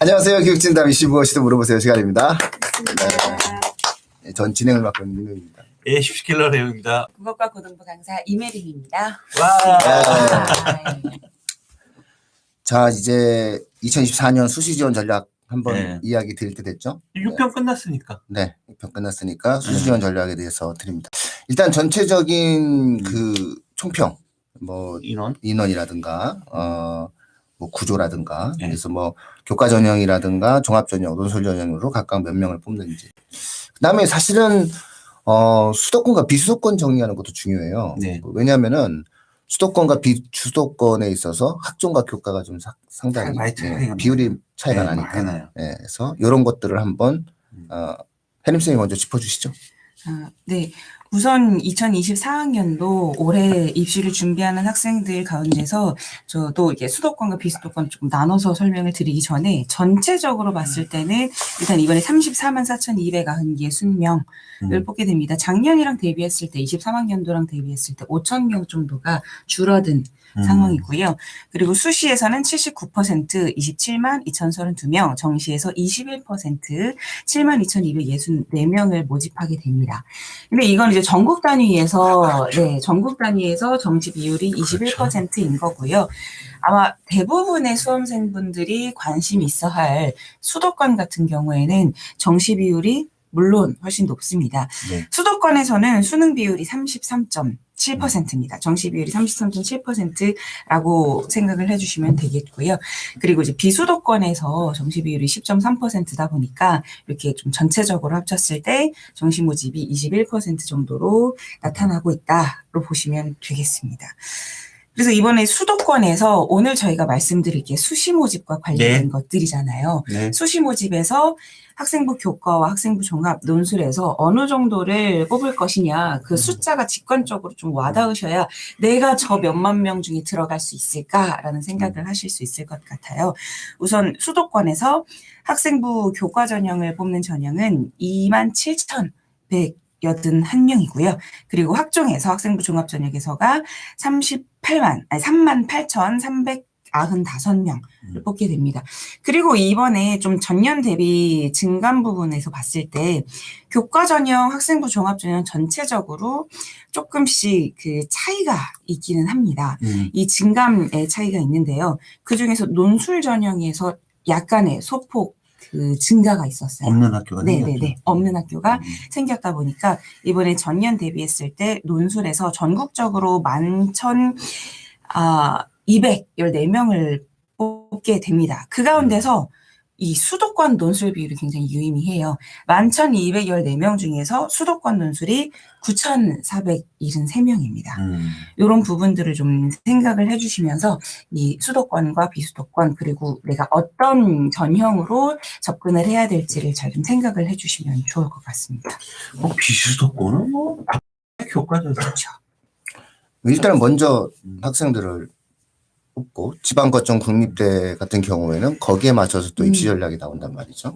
안녕하세요. 교육진담 이슈 무엇이든 물어보세요 시간입니다. 반갑습니다. 네, 전 진행을 맡고 있는 윤호입니다. 예, 십시킬러 레오입니다. 국어과 고등부 강사 이메림입니다. 와. 자, 이제 2024년 수시지원 전략 한번 네. 이야기 드릴 때 됐죠? 6편 끝났으니까. 네, 6편 끝났으니까 수시지원 전략에 대해서 드립니다. 일단 전체적인 그 총평, 뭐 인원이라든가 뭐 구조라든가 네. 그래서 뭐 교과 전형이라든가 종합 전형, 논술 전형으로 각각 몇 명을 뽑는지. 그다음에 사실은 수도권과 비수도권 정리하는 것도 중요해요. 네. 왜냐하면은 수도권과 비수도권에 있어서 학종과 교과가 좀 상당히 많이 차이가 비율이 차이가 네, 나니까. 많이 나요. 네, 그래서 이런 것들을 한번 혜림 선생님 먼저 짚어주시죠. 네. 우선 2024학년도 올해 입시를 준비하는 학생들 가운데서 저도 이게 수도권과 비수도권 조금 나눠서 설명을 드리기 전에 전체적으로 봤을 때는 일단 이번에 34만 4,290개의 순명을 뽑게 됩니다. 작년이랑 대비했을 때 23학년도랑 대비했을 때 5,000명 정도가 줄어든 상황이고요. 그리고 수시에서는 79%, 27만 2,032명, 정시에서 21%, 7만 2,264명을 모집하게 됩니다. 근데 이건 이제 전국 단위에서, 네, 전국 단위에서 정시 비율이 21%인 거고요. 아마 대부분의 수험생분들이 관심 있어 할 수도권 같은 경우에는 정시 비율이 물론 훨씬 높습니다. 네. 수도권에서는 수능 비율이 33.7%입니다. 정시 비율이 33.7%라고 생각을 해주시면 되겠고요. 그리고 이제 비수도권에서 정시 비율이 10.3%다 보니까 이렇게 좀 전체적으로 합쳤을 때 정시 모집이 21% 정도로 나타나고 있다로 보시면 되겠습니다. 그래서 이번에 수도권에서 오늘 저희가 말씀드릴 게 수시 모집과 관련된 것들이잖아요. 네. 수시 모집에서 학생부 교과와 학생부 종합 논술에서 어느 정도를 뽑을 것이냐, 그 숫자가 직관적으로 좀 와닿으셔야 내가 저 몇만 명 중에 들어갈 수 있을까라는 생각을 하실 수 있을 것 같아요. 우선 수도권에서 학생부 교과 전형을 뽑는 전형은 27,181명이고요. 그리고 학종에서 학생부 종합 전형에서가 38,395명을 뽑게 됩니다. 그리고 이번에 좀 전년 대비 증감 부분에서 봤을 때 교과 전형, 학생부 종합 전형 전체적으로 조금씩 그 차이가 있기는 합니다. 이 증감의 차이가 있는데요. 그중에서 논술 전형에서 약간의 소폭 그 증가가 있었어요. 없는 학교가 네네네. 없는 학교가 생겼다 보니까 이번에 전년 대비했을 때 논술에서 전국적으로 11,214명을 뽑게 됩니다. 그 가운데서 이 수도권 논술 비율이 굉장히 유의미해요. 11,214명 중에서 수도권 논술이 9,473명입니다. 이런 부분들을 좀 생각을 해주시면서 이 수도권과 비수도권 그리고 내가 어떤 전형으로 접근을 해야 될지를 잘 좀 생각을 해주시면 좋을 것 같습니다. 비수도권은 뭐 교과죠. 그렇죠. 일단 먼저 학생들을 뽑고 지방거점 국립대 같은 경우에는 거기에 맞춰서 또 입시 전략이 나온단 말이죠.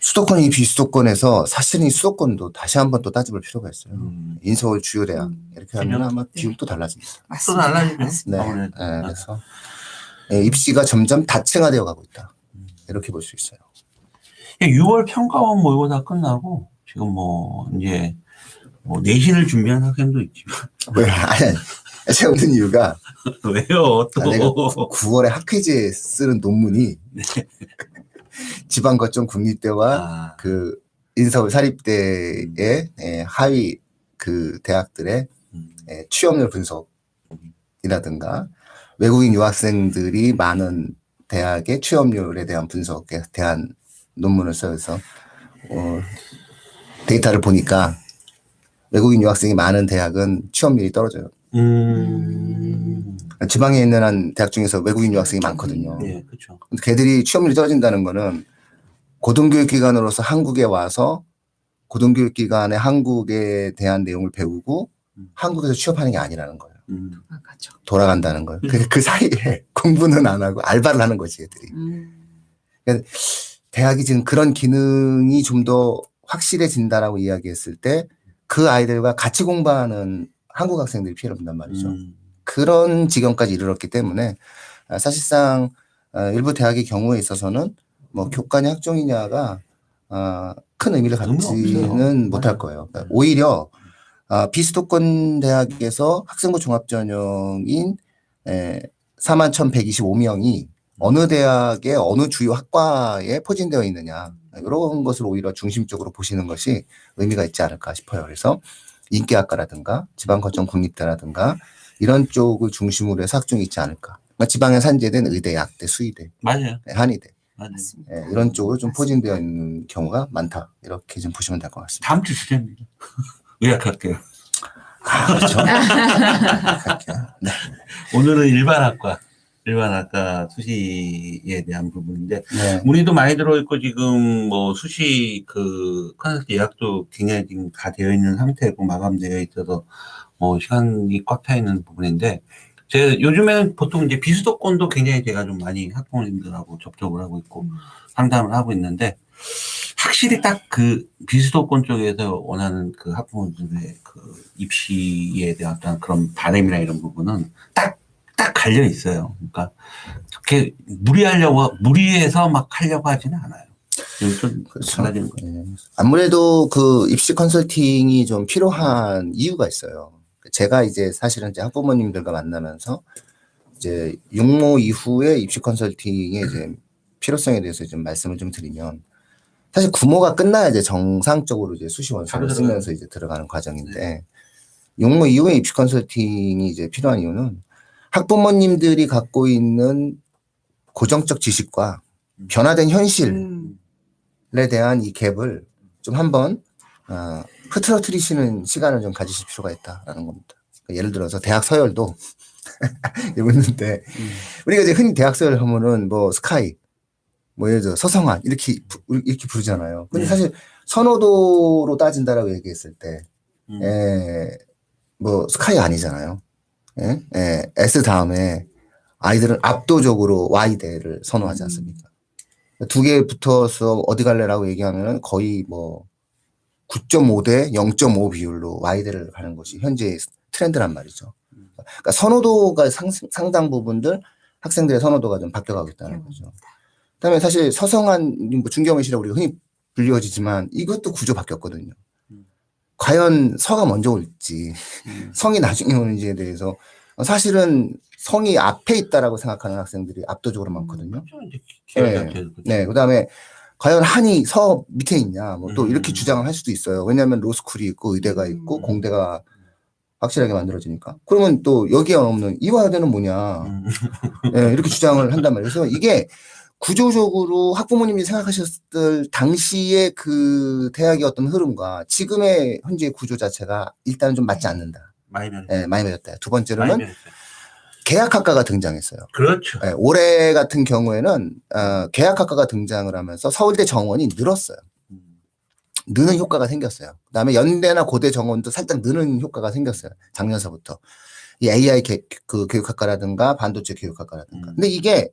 수도권이 비수도권에서 사실은 이 수도권도 다시 한번 또 따져볼 필요가 있어요. 인서울 주요 대학 이렇게 하면 아마 비율도 달라집니다. 또 맞습니다. 달라지네. 맞습니다. 네, 그래서 입시가 점점 다층화되어 가고 있다. 이렇게 볼 수 있어요. 6월 평가원 모의고 다 끝나고 지금 뭐 이제 뭐 내신을 준비하는 학생도 있지만 왜? 아니, 제가 웃는 이유가 왜요? 또 내가 9월에 학회지에 쓰는 논문이 지방거점 국립대와 그 인서울 사립대의 하위 그 대학들의 취업률 분석이라든가 외국인 유학생들이 많은 대학의 취업률에 대한 분석에 대한 논문을 써서 데이터를 보니까 외국인 유학생이 많은 대학은 취업률이 떨어져요. 지방에 있는 한 대학 중에서 외국인 유학생이 많거든요. 네, 그렇죠. 걔들이 취업률이 떨어진다는 거는 고등교육기관으로서 한국에 와서 고등교육기관의 한국에 대한 내용을 배우고 한국에서 취업하는 게 아니라는 거예요. 그렇죠. 돌아간다는 거예요. 그 사이에 공부는 안 하고 알바를 하는 거지, 애들이. 그러니까 대학이 지금 그런 기능이 좀 더 확실해진다라고 이야기했을 때 그 아이들과 같이 공부하는 한국 학생들이 피해를 본단 말이죠. 그런 지경까지 이르렀기 때문에 사실상 일부 대학의 경우에 있어서는 뭐 교과냐 학종이냐가 큰 의미를 의미 없어요. 갖지는 못할 맞아요. 거예요. 그러니까 오히려 비수도권 대학에서 학생부 종합전형인 41,125명이 어느 대학의 어느 주요 학과에 포진되어 있느냐 이런 것을 오히려 중심적으로 보시는 것이 의미가 있지 않을까 싶어요. 그래서 인기학과라든가 지방거점 국립대라든가 이런 쪽을 중심으로 해서 학종이 있지 않을까. 그러니까 지방에 산재된 의대, 약대, 수의대, 맞아요. 한의대 맞아요. 이런 쪽으로 좀 포진되어 있는 경우가 많다. 이렇게 좀 보시면 될 것 같습니다. 다음 주 주제입니다. 의학할게요. 그렇죠. 네. 오늘은 일반학과 수시에 대한 부분인데 네. 문의도 많이 들어있고 지금 뭐 수시 그 컨설팅 예약도 굉장히 지금 다 되어 있는 상태고 마감되어 있어서 뭐 시간이 꽉 차 있는 부분인데 제가 요즘에는 보통 이제 비수도권도 굉장히 제가 좀 많이 학부모님들하고 접촉을 하고 있고 상담을 하고 있는데 확실히 딱 그 비수도권 쪽에서 원하는 그 학부모들의 그 입시에 대한 어떤 그런 바람이나 이런 부분은 딱 갈려 있어요. 그러니까 그렇게 무리해서 막 하려고 하지는 않아요. 좀 그렇죠. 달라지는 거예요. 아무래도 그 입시 컨설팅이 좀 필요한 이유가 있어요. 제가 이제 사실은 이제 학부모님들과 만나면서 이제 육모 이후에 입시 컨설팅의 이제 필요성에 대해서 좀 말씀을 좀 드리면 사실 구모가 끝나야 이제 정상적으로 이제 수시 원서를 쓰면서 이제 들어가는 과정인데 육모 이후에 입시 컨설팅이 이제 필요한 이유는 학부모님들이 갖고 있는 고정적 지식과 변화된 현실에 대한 이 갭을 좀 한번 흐트러뜨리시는 시간을 좀 가지실 필요가 있다라는 겁니다. 그러니까 예를 들어서 대학 서열도 이러고 있는데 우리가 이제 흔히 대학 서열 하면은 뭐 스카이, 뭐 예를 들어 서성한 이렇게 부르잖아요. 근데 사실 선호도로 따진다라고 얘기했을 때, 뭐 스카이 아니잖아요. S 다음에 아이들은 압도적으로 Y대를 선호하지 않습니까? 두 개 붙어서 어디 갈래라고 얘기하면 거의 뭐 9.5대 0.5 비율로 Y대를 가는 것이 현재의 트렌드란 말이죠. 그러니까 선호도가 상당 부분들 학생들의 선호도가 좀 바뀌어가고 있다는 거죠. 그다음에 사실 서성한 뭐 중경외시라고 우리가 흔히 불리워지지만 이것도 구조 바뀌었거든요. 과연 서가 먼저 올지 성이 나중에 오는지에 대해서 사실은 성이 앞에 있다라고 생각하는 학생들이 압도적으로 많거든요. 네. 그다음에 과연 한이 서 밑에 있냐, 뭐 또 이렇게 주장을 할 수도 있어요. 왜냐하면 로스쿨이 있고 의대가 있고 공대가 확실하게 만들어지니까. 그러면 또 여기에 없는 이화여대는 뭐냐, 네, 이렇게 주장을 한단 말이에요. 그래서 이게 구조적으로 학부모님이 생각하셨을 당시의 그 대학의 어떤 흐름과 지금의 현재 구조 자체가 일단은 좀 맞지 않는다. 많이 변했어요. 네, 많이 변했다. 두 번째로는 계약학과가 등장했어요. 그렇죠. 네, 올해 같은 경우에는 계약학과가 등장을 하면서 서울대 정원이 늘었어요. 느는 효과가 생겼어요. 그다음에 연대나 고대 정원도 살짝 느는 효과가 생겼어요. 작년서부터. 이 AI 그 교육학과라든가 반도체 교육학과라든가. 근데 이게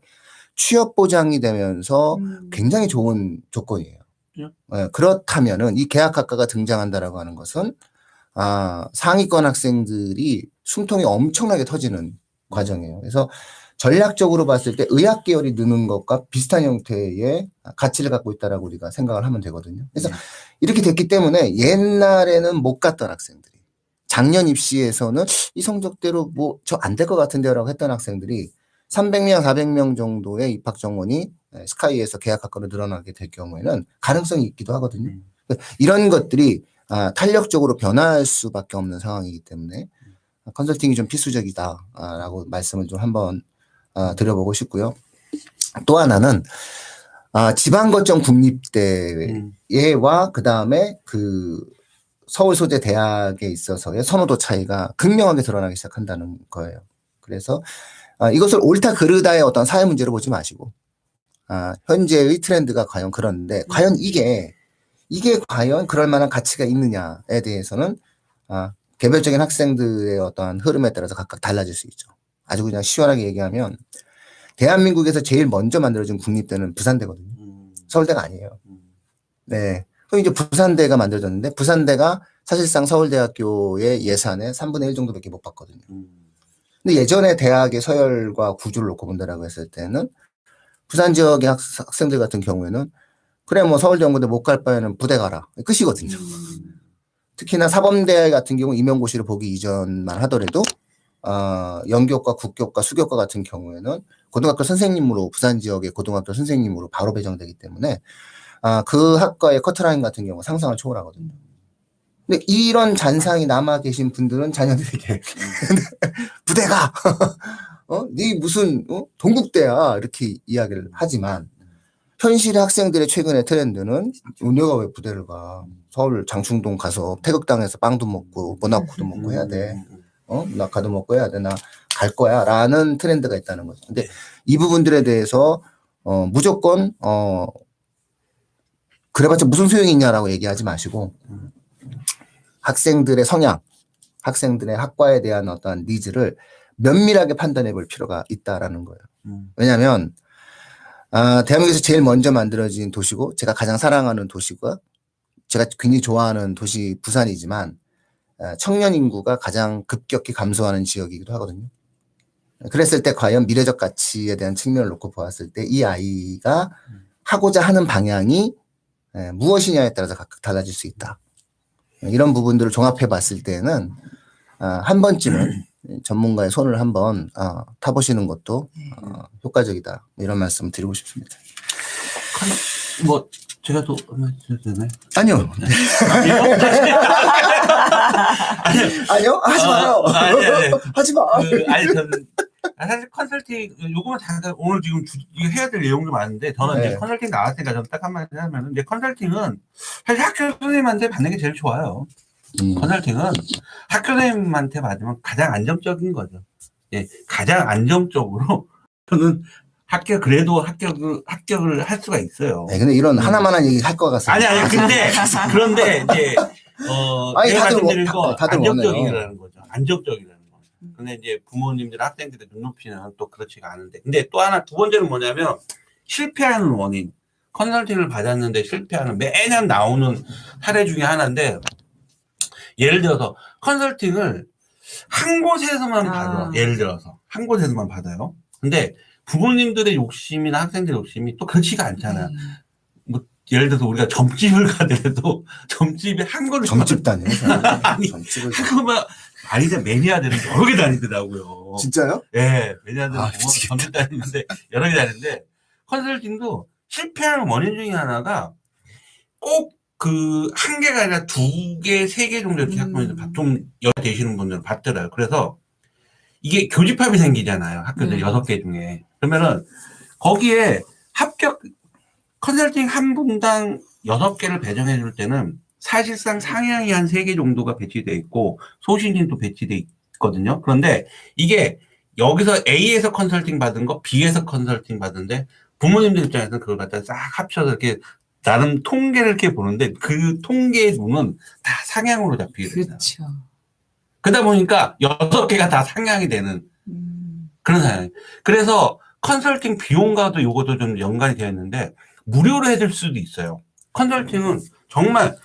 취업 보장이 되면서 굉장히 좋은 조건이에요. 네, 그렇다면은 이 계약학과가 등장한다라고 하는 것은 상위권 학생들이 숨통이 엄청나게 터지는 과정이에요. 그래서 전략적으로 봤을 때 의학 계열이 느는 것과 비슷한 형태의 가치를 갖고 있다라고 우리가 생각을 하면 되거든요. 그래서 이렇게 됐기 때문에 옛날에는 못 갔던 학생들이 작년 입시에서는 이 성적대로 뭐 저 안 될 것 같은데요라고 했던 학생들이 300명, 400명 정도의 입학 정원이 스카이에서 계약학과로 늘어나게 될 경우에는 가능성이 있기도 하거든요. 이런 것들이 탄력적으로 변화할 수밖에 없는 상황이기 때문에 컨설팅이 좀 필수적이다라고 말씀을 좀 한번 드려보고 싶고요. 또 하나는 지방거점 국립대와 그 다음에 그 서울 소재 대학에 있어서의 선호도 차이가 극명하게 드러나기 시작한다는 거예요. 그래서 이것을 옳다 그르다의 어떤 사회 문제로 보지 마시고 현재의 트렌드가 과연 그런데 과연 이게 과연 그럴 만한 가치가 있느냐에 대해서는 개별적인 학생들의 어떠한 흐름에 따라서 각각 달라질 수 있죠. 아주 그냥 시원하게 얘기하면 대한민국에서 제일 먼저 만들어진 국립대는 부산대거든요. 서울대가 아니에요. 네. 그럼 이제 부산대가 만들어졌는데 부산대가 사실상 서울대학교의 예산의 3분의 1 정도밖에 못 받거든요. 근데 예전에 대학의 서열과 구조를 놓고 본다라고 했을 때는 부산 지역의 학생들 같은 경우에는 그래 뭐 서울대연구대 못 갈 바에는 부대 가라. 끝이거든요. 특히나 사범대 같은 경우 임용고시를 보기 이전만 하더라도 연교과, 국교과, 수교과 같은 경우에는 고등학교 선생님으로 부산 지역의 고등학교 선생님으로 바로 배정되기 때문에 그 학과의 커트라인 같은 경우 상상을 초월하거든요. 근데 이런 잔상이 남아 계신 분들은 자녀들에게 부대가 네 무슨 동국대야 이렇게 이야기를 하지만 현실의 학생들의 최근의 트렌드는 내가 왜 부대를 가? 서울 장충동 가서 태극당에서 빵도 먹고 모나코도 먹고 해야 돼. 낙하도 먹고 해야 돼. 나 갈 거야. 라는 트렌드가 있다는 거죠. 근데 이 부분들에 대해서 무조건 그래봤자 무슨 소용이 있냐라고 얘기하지 마시고 학생들의 성향, 학생들의 학과에 대한 어떠한 니즈를 면밀하게 판단해 볼 필요가 있다라는 거예요. 왜냐하면 대한민국에서 제일 먼저 만들어진 도시고 제가 가장 사랑하는 도시고 제가 굉장히 좋아하는 도시 부산이지만 청년 인구가 가장 급격히 감소하는 지역이기도 하거든요. 그랬을 때 과연 미래적 가치에 대한 측면을 놓고 보았을 때 이 아이가 하고자 하는 방향이 무엇이냐에 따라서 각각 달라질 수 있다. 이런 부분들을 종합해 봤을 때는 한 번쯤은 전문가의 손을 한번 타보시는 것도 효과적이다. 이런 말씀 드리고 싶습니다. 뭐 제가 또 되나요? 아니요. 아니요. 하지 마요. 하지 마. 아니 저는 사실 컨설팅 요거만 잠깐 오늘 지금 이거 해야 될 내용도 많은데 저는 네. 이제 컨설팅 나왔으니까 저는 딱 한마디 하면은 이제 컨설팅은 사실 학교 선생님한테 받는 게 제일 좋아요. 컨설팅은 학교 선생님한테 받으면 가장 안정적인 거죠. 예, 가장 안정적으로 저는 그래도 합격을 할 수가 있어요. 네, 근데 이런 하나만한 얘기 할 것 같습니다. 아니, 그런데 이제, 아니, 제가 다들 말씀드린 거, 다들 안정적이라는 거죠. 안정적이라는 거. 근데 이제 부모님들, 학생들의 눈높이는 또 그렇지가 않은데. 근데 또 하나, 두 번째는 뭐냐면, 실패하는 원인. 컨설팅을 받았는데 실패하는, 매년 나오는 사례 중에 하나인데, 예를 들어서, 컨설팅을 한 곳에서만 받아. 예를 들어서. 한 곳에서만 받아요. 근데, 부모님들의 욕심이나 학생들의 욕심이 또 그렇지가 않잖아요. 뭐 예를 들어서 우리가 점집을 가더라도 점집에 한 거를 점집 다녀요. 아니 그거만 아니다 매니아들은 여러 개 다니더라고요. 진짜요? 예, 매니아들은 미치겠다. 점집 다니는데 여러 개 다니는데 컨설팅도 실패하는 원인 중에 하나가 꼭 그 한 개가 아니라 두 개, 세 개 정도 이렇게 학부모님들 좀 되시는 분들은 받더라고요. 그래서 이게 교집합이 생기잖아요. 학교들 6개 중에. 그러면은 거기에 합격 컨설팅 한 분당 6개를 배정해 줄 때는 사실상 상향이 한 3개 정도가 배치돼 있고 소신인도 배치돼 있거든요. 그런데 이게 여기서 A에서 컨설팅 받은 거 B에서 컨설팅 받은데 부모님들 입장에서는 그걸 갖다 싹 합쳐서 이렇게 나름 통계를 이렇게 보는데 그 통계의 눈은 다 상향으로 잡히게 됩니다. 그렇죠. 그러다 보니까 6개가 다 상향이 되는 그런 상황이에요. 그래서 컨설팅 비용과도 요것도 좀 연관이 되어 있는데 무료로 해줄 수도 있어요. 컨설팅은 정말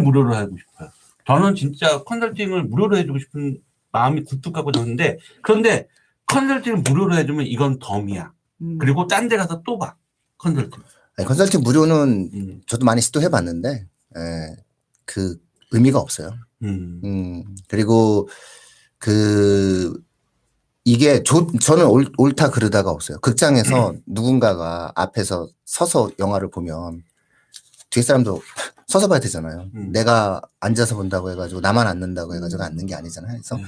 무료로 하고 싶어요. 저는 진짜 컨설팅을 무료로 해주고 싶은 마음이 굴뚝 하고 졌는데 그런데 컨설팅을 무료로 해주면 이건 덤이야. 그리고 딴 데 가서 또 봐. 컨설팅. 아니, 컨설팅 무료는 저도 많이 시도해봤는데 그 의미가 없어요. 그리고 이게 저는 옳다 그르다가 없어요. 극장에서 누군가가 앞에서 서서 영화를 보면 뒤에 사람도 서서 봐야 되잖아요. 내가 앉아서 본다고 해가지고 나만 앉는다고 해가지고 앉는 게 아니잖아요. 그래서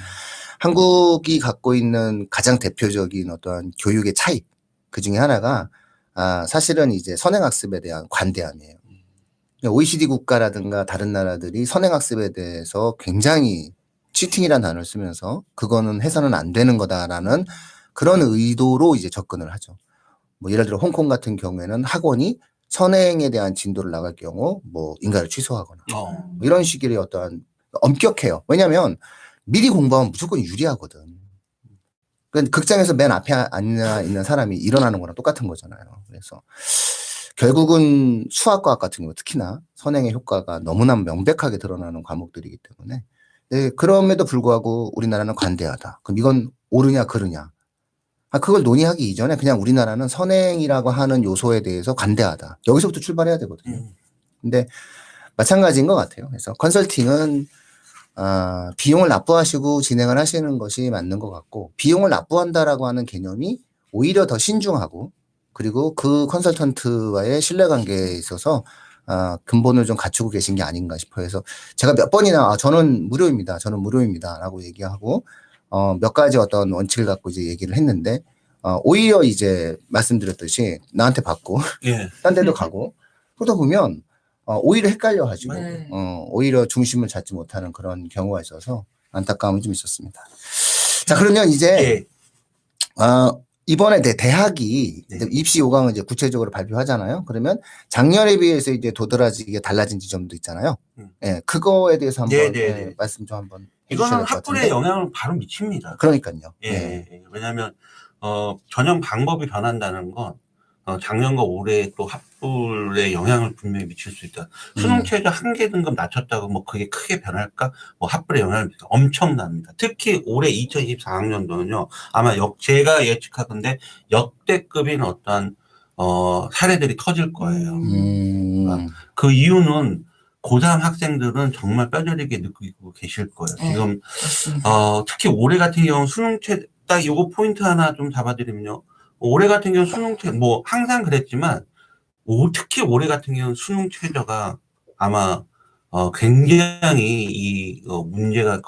한국이 갖고 있는 가장 대표적인 어떠한 교육의 차이 그 중에 하나가 사실은 이제 선행학습에 대한 관대함이에요. OECD 국가라든가 다른 나라들이 선행학습에 대해서 굉장히 치팅이라는 단어를 쓰면서 그거는 해서는 안 되는 거다라는 그런 의도로 이제 접근을 하죠. 뭐 예를 들어 홍콩 같은 경우에는 학원이 선행에 대한 진도를 나갈 경우 뭐 인가를 취소하거나 뭐 이런 식의 어떠한 엄격해요. 왜냐하면 미리 공부하면 무조건 유리하거든. 그러니까 극장에서 맨 앞에 앉아 있는 사람이 일어나는 거랑 똑같은 거잖아요. 그래서 결국은 수학과학 같은 경우 특히나 선행의 효과가 너무나 명백하게 드러나는 과목들이기 때문에 그럼에도 불구하고 우리나라는 관대하다. 그럼 이건 옳으냐 그르냐. 그걸 논의하기 이전에 그냥 우리나라는 선행이라고 하는 요소에 대해서 관대하다. 여기서부터 출발해야 되거든요. 근데 마찬가지인 것 같아요. 그래서 컨설팅은 비용을 납부하시고 진행을 하시는 것이 맞는 것 같고, 비용을 납부한다라고 하는 개념이 오히려 더 신중하고, 그리고 그 컨설턴트와의 신뢰관계에 있어서 근본을 좀 갖추고 계신 게 아닌가 싶어요. 그래서 제가 몇 번이나 저는 무료입니다. 저는 무료입니다라고 얘기하고 몇 가지 어떤 원칙을 갖고 이제 얘기를 했는데 오히려 이제 말씀드렸듯이 나한테 받고 예. 딴 데도 가고 그러다 보면 오히려 헷갈려 하시고 네. 오히려 중심을 잡지 못하는 그런 경우가 있어서 안타까움이 좀 있었습니다. 자, 그러면 이제 예. 이번에 대학이 네. 입시 요강을 이제 구체적으로 발표하잖아요. 그러면 작년에 비해서 이제 도드라지게 달라진 지점도 있잖아요. 예, 그거에 대해서 한번 네. 말씀 좀 한번 해주셔야 이거는 될 것 학불에 같은데. 영향을 바로 미칩니다. 그러니까요. 예. 왜냐하면 전형 방법이 변한다는 건 작년과 올해 또 학불에 영향을 분명히 미칠 수 있다. 수능 최저 한계 등급 낮췄다고 뭐 그게 크게 변할까? 뭐 학불에 영향을 미쳐 엄청납니다. 특히 올해 2024학년도는요. 아마 제가 예측하건데 역대급인 어떠한 사례들이 터질 거예요. 그 이유는 고3 학생들은 정말 뼈저리게 느끼고 계실 거예요. 네, 지금 맞습니다. 특히 올해 같은 경우 수능 딱 요거 포인트 하나 좀 잡아드리면요. 올해 같은 경우 수능 뭐 항상 그랬지만 특히 올해 같은 경우 수능 최저가 아마 굉장히 이 문제가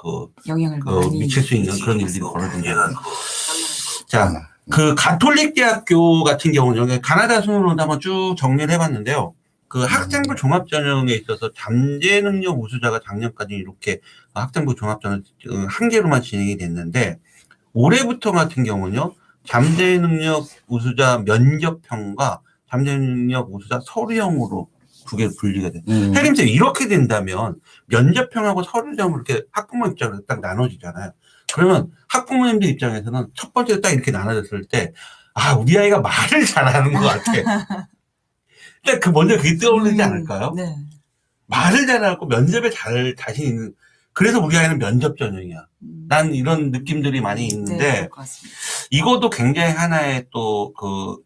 영향을 많이 미칠 수 있는 그런 일들이 벌어집니다. 자, 그 가톨릭 대학교 같은 경우는 여기 가나다 수능으로 한번 쭉 정리를 해봤는데요. 그 학생부 종합전형에 있어서 잠재 능력 우수자가 작년까지 이렇게 학생부 종합전형 한 개로만 진행이 됐는데 올해부터 같은 경우는요. 잠재 능력 우수자 면접형과 잠재 능력 우수자 서류형으로 두 개로 분리가 돼요. 혜림쌤 이렇게 된다면 면접형하고 서류형으로 이렇게 학부모 입장에서 딱 나눠지잖아요. 그러면 학부모님들 입장에서는 첫 번째 딱 이렇게 나눠졌을 때 우리 아이가 말을 잘하는 것 같아. 근데 먼저 그게 떠오르지 않을까요? 네. 말을 잘하고 면접에 자신 있는, 그래서 우리 아이는 면접 전형이야. 난 이런 느낌들이 많이 있는데, 네, 그럴 것 같습니다. 이것도 굉장히 하나의 또,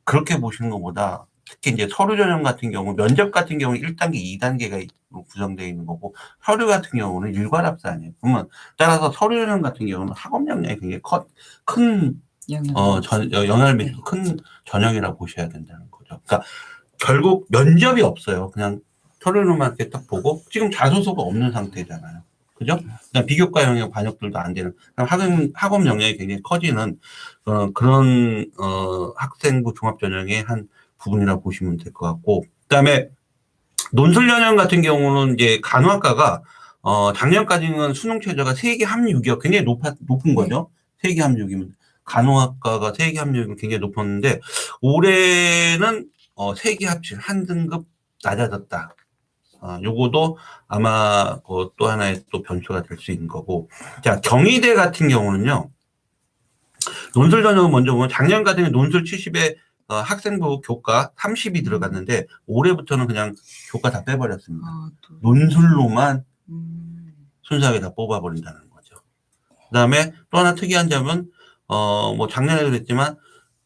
그렇게 보시는 것보다, 특히 이제 서류 전형 같은 경우, 면접 같은 경우 1단계, 2단계가 구성되어 있는 거고, 서류 같은 경우는 일괄합사 아니에요. 그러면, 따라서 서류 전형 같은 경우는 학업 역량이 굉장히 큰, 영향을 미치고 큰 전형이라고 보셔야 된다는 거죠. 그러니까, 결국 면접이 없어요. 그냥 서류로만 이렇게 딱 보고, 지금 자소서가 없는 상태잖아요. 그죠? 그냥 비교과 영역 반영들도 안 되는, 학업 역량이 굉장히 커지는, 그런, 학생부 종합전형의 한 부분이라고 보시면 될 것 같고, 그 다음에 논술 전형 같은 경우는 이제 간호학과가, 작년까지는 수능 최저가 세계 합육이요. 굉장히 높은 거죠. 세계 합육이면. 간호학과가 세계 합육이면 굉장히 높았는데, 올해는 세계 합칠 한 등급 낮아졌다. 요거도 아마 또 하나의 또 변수가 될 수 있는 거고. 자, 경희대 같은 경우는요. 논술 전형을 먼저 보면 작년 같은 경우 논술 70에 학생부 교과 30이 들어갔는데 올해부터는 그냥 교과 다 빼버렸습니다. 논술로만 순수하게 다 뽑아버린다는 거죠. 그 다음에 또 하나 특이한 점은 뭐 작년에도 그랬지만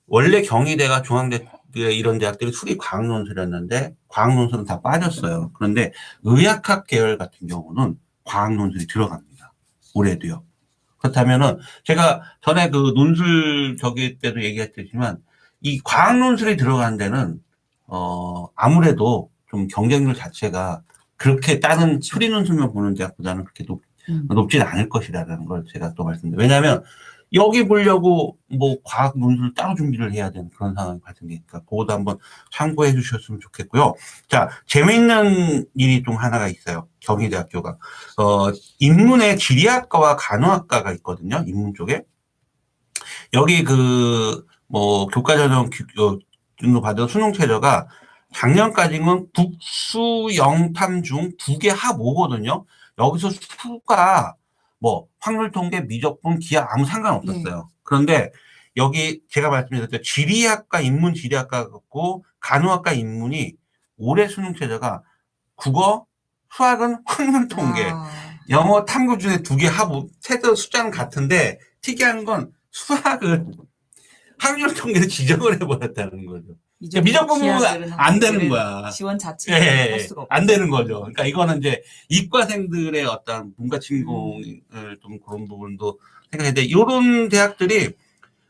원래 경희대가 중앙대 이런 대학들이 수리 과학 논술이었는데 과학 논술은 다 빠졌어요. 그런데 의학학 계열 같은 경우는 과학 논술이 들어갑니다. 올해도요. 그렇다면은 제가 전에 그 논술 저기 때도 얘기했지만 이 과학 논술이 들어가는 데는 아무래도 좀 경쟁률 자체가 그렇게 다른 수리 논술만 보는 대학보다는 그렇게 높진 않을 것이라는 걸 제가 또 말씀드려요. 왜냐하면 여기 보려고 뭐 과학 논술을 따로 준비를 해야 되는 그런 상황이 발생되니까 그것도 한번 참고해 주셨으면 좋겠고요. 자, 재미있는 일이 좀 하나가 있어요. 경희대학교가. 인문에 지리학과와 간호학과가 있거든요. 인문 쪽에. 여기 뭐 교과 전형 등록 받은 수능 최저가 작년까지는 국수, 영탐 중 두 개 합 5거든요. 여기서 수가 뭐 확률 통계, 미적분, 기하 아무 상관없었어요. 그런데 여기 제가 말씀드렸죠. 지리학과, 인문 지리학과 같고 간호학과 인문이 올해 수능 최저가 국어, 수학은 확률 통계, 영어, 탐구 중에 두 개 합, 세도 숫자는 같은데 특이한 건 수학은 학력 통계를 지정을 해버렸다는 거죠. 이제 미적 부분은 기하들은 안 되는 학생들은 거야. 지원 자체를 할 수가 없고 안 되는 거죠. 그러니까 이거는 이제 이과생들의 어떤 문과 침공을 좀 그런 부분도 생각했는데, 이런 대학들이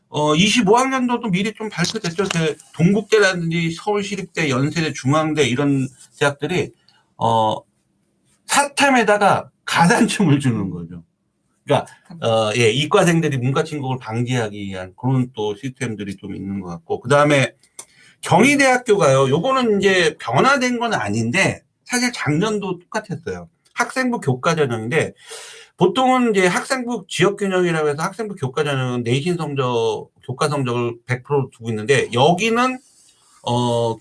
25학년도도 미리 좀 발표됐죠. 동국대라든지 서울시립대, 연세대, 중앙대 이런 대학들이 사탐에다가 가산점을 주는 거죠. 그러니까 이과생들이 문과 침공을 방지하기 위한 그런 또 시스템들이 좀 있는 것 같고, 그 다음에 경희대학교가요. 요거는 이제 변화된 건 아닌데 사실 작년도 똑같았어요. 학생부 교과 전형인데, 보통은 이제 학생부 지역균형이라고 해서 학생부 교과 전형은 내신 성적, 교과 성적을 100% 두고 있는데, 여기는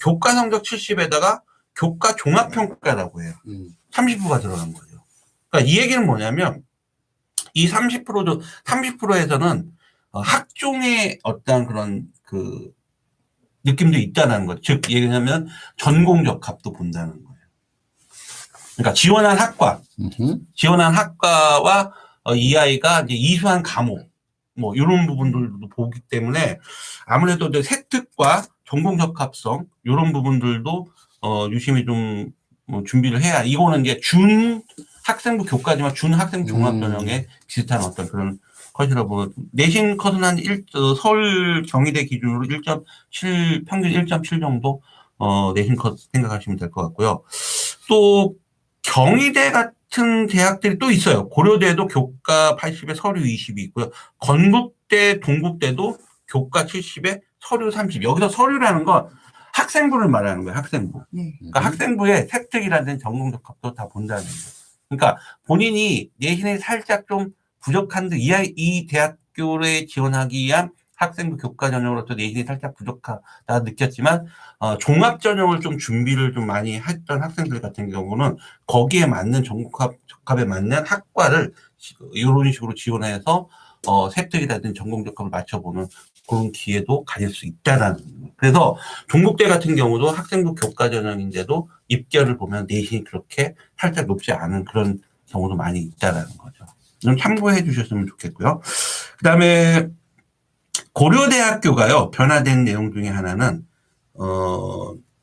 교과 성적 70에다가 교과 종합평가라고 해요. 30%가 들어간 거죠. 그러니까 이 얘기는 뭐냐면, 이 30%에서는 학종의 어떤 그런 그 느낌도 있다는 거죠. 즉, 얘기하면 전공적 값도 본다는 거예요. 그러니까 지원한 학과와 이 아이가 이제 이수한 과목, 뭐, 이런 부분들도 보기 때문에 아무래도 이제 세특과 전공 적합성, 이런 부분들도 유심히 좀 준비를 해야, 이거는 이제 준 학생부 교과지만 준 학생 종합 전형에 비슷한 어떤 그런 컷이라고 보면, 내신 컷은 한 서울 경희대 기준으로 1.7, 평균 1.7 정도 내신 컷 생각하시면 될 것 같고요. 또 경희대 같은 대학들이 또 있어요. 고려대도 교과 80에 서류 20이 있고요. 건국대, 동국대도 교과 70에 서류 30. 여기서 서류라는 건 학생부를 말하는 거예요. 학생부. 그러니까 학생부에 세특이라든지 전공적 값도 다 본다는 거예요. 그러니까 본인이 내신이 살짝 좀 부족한데 이 대학교에 지원하기 위한 학생부 교과 전형으로서 내신이 살짝 부족하다 느꼈지만 종합 전형을 좀 준비를 좀 많이 했던 학생들 같은 경우는 거기에 맞는 적합에 맞는 학과를 이런 식으로 지원해서 세특이라든지 전공 적합을 맞춰보는 그런 기회도 가질 수 있다라는 거예요. 그래서 동국대 같은 경우도 학생부 교과 전형인데도 입결을 보면 내신이 그렇게 살짝 높지 않은 그런 경우도 많이 있다라는 거죠. 좀 참고해 주셨으면 좋겠고요. 그 다음에 고려대학교가요, 변화된 내용 중에 하나는,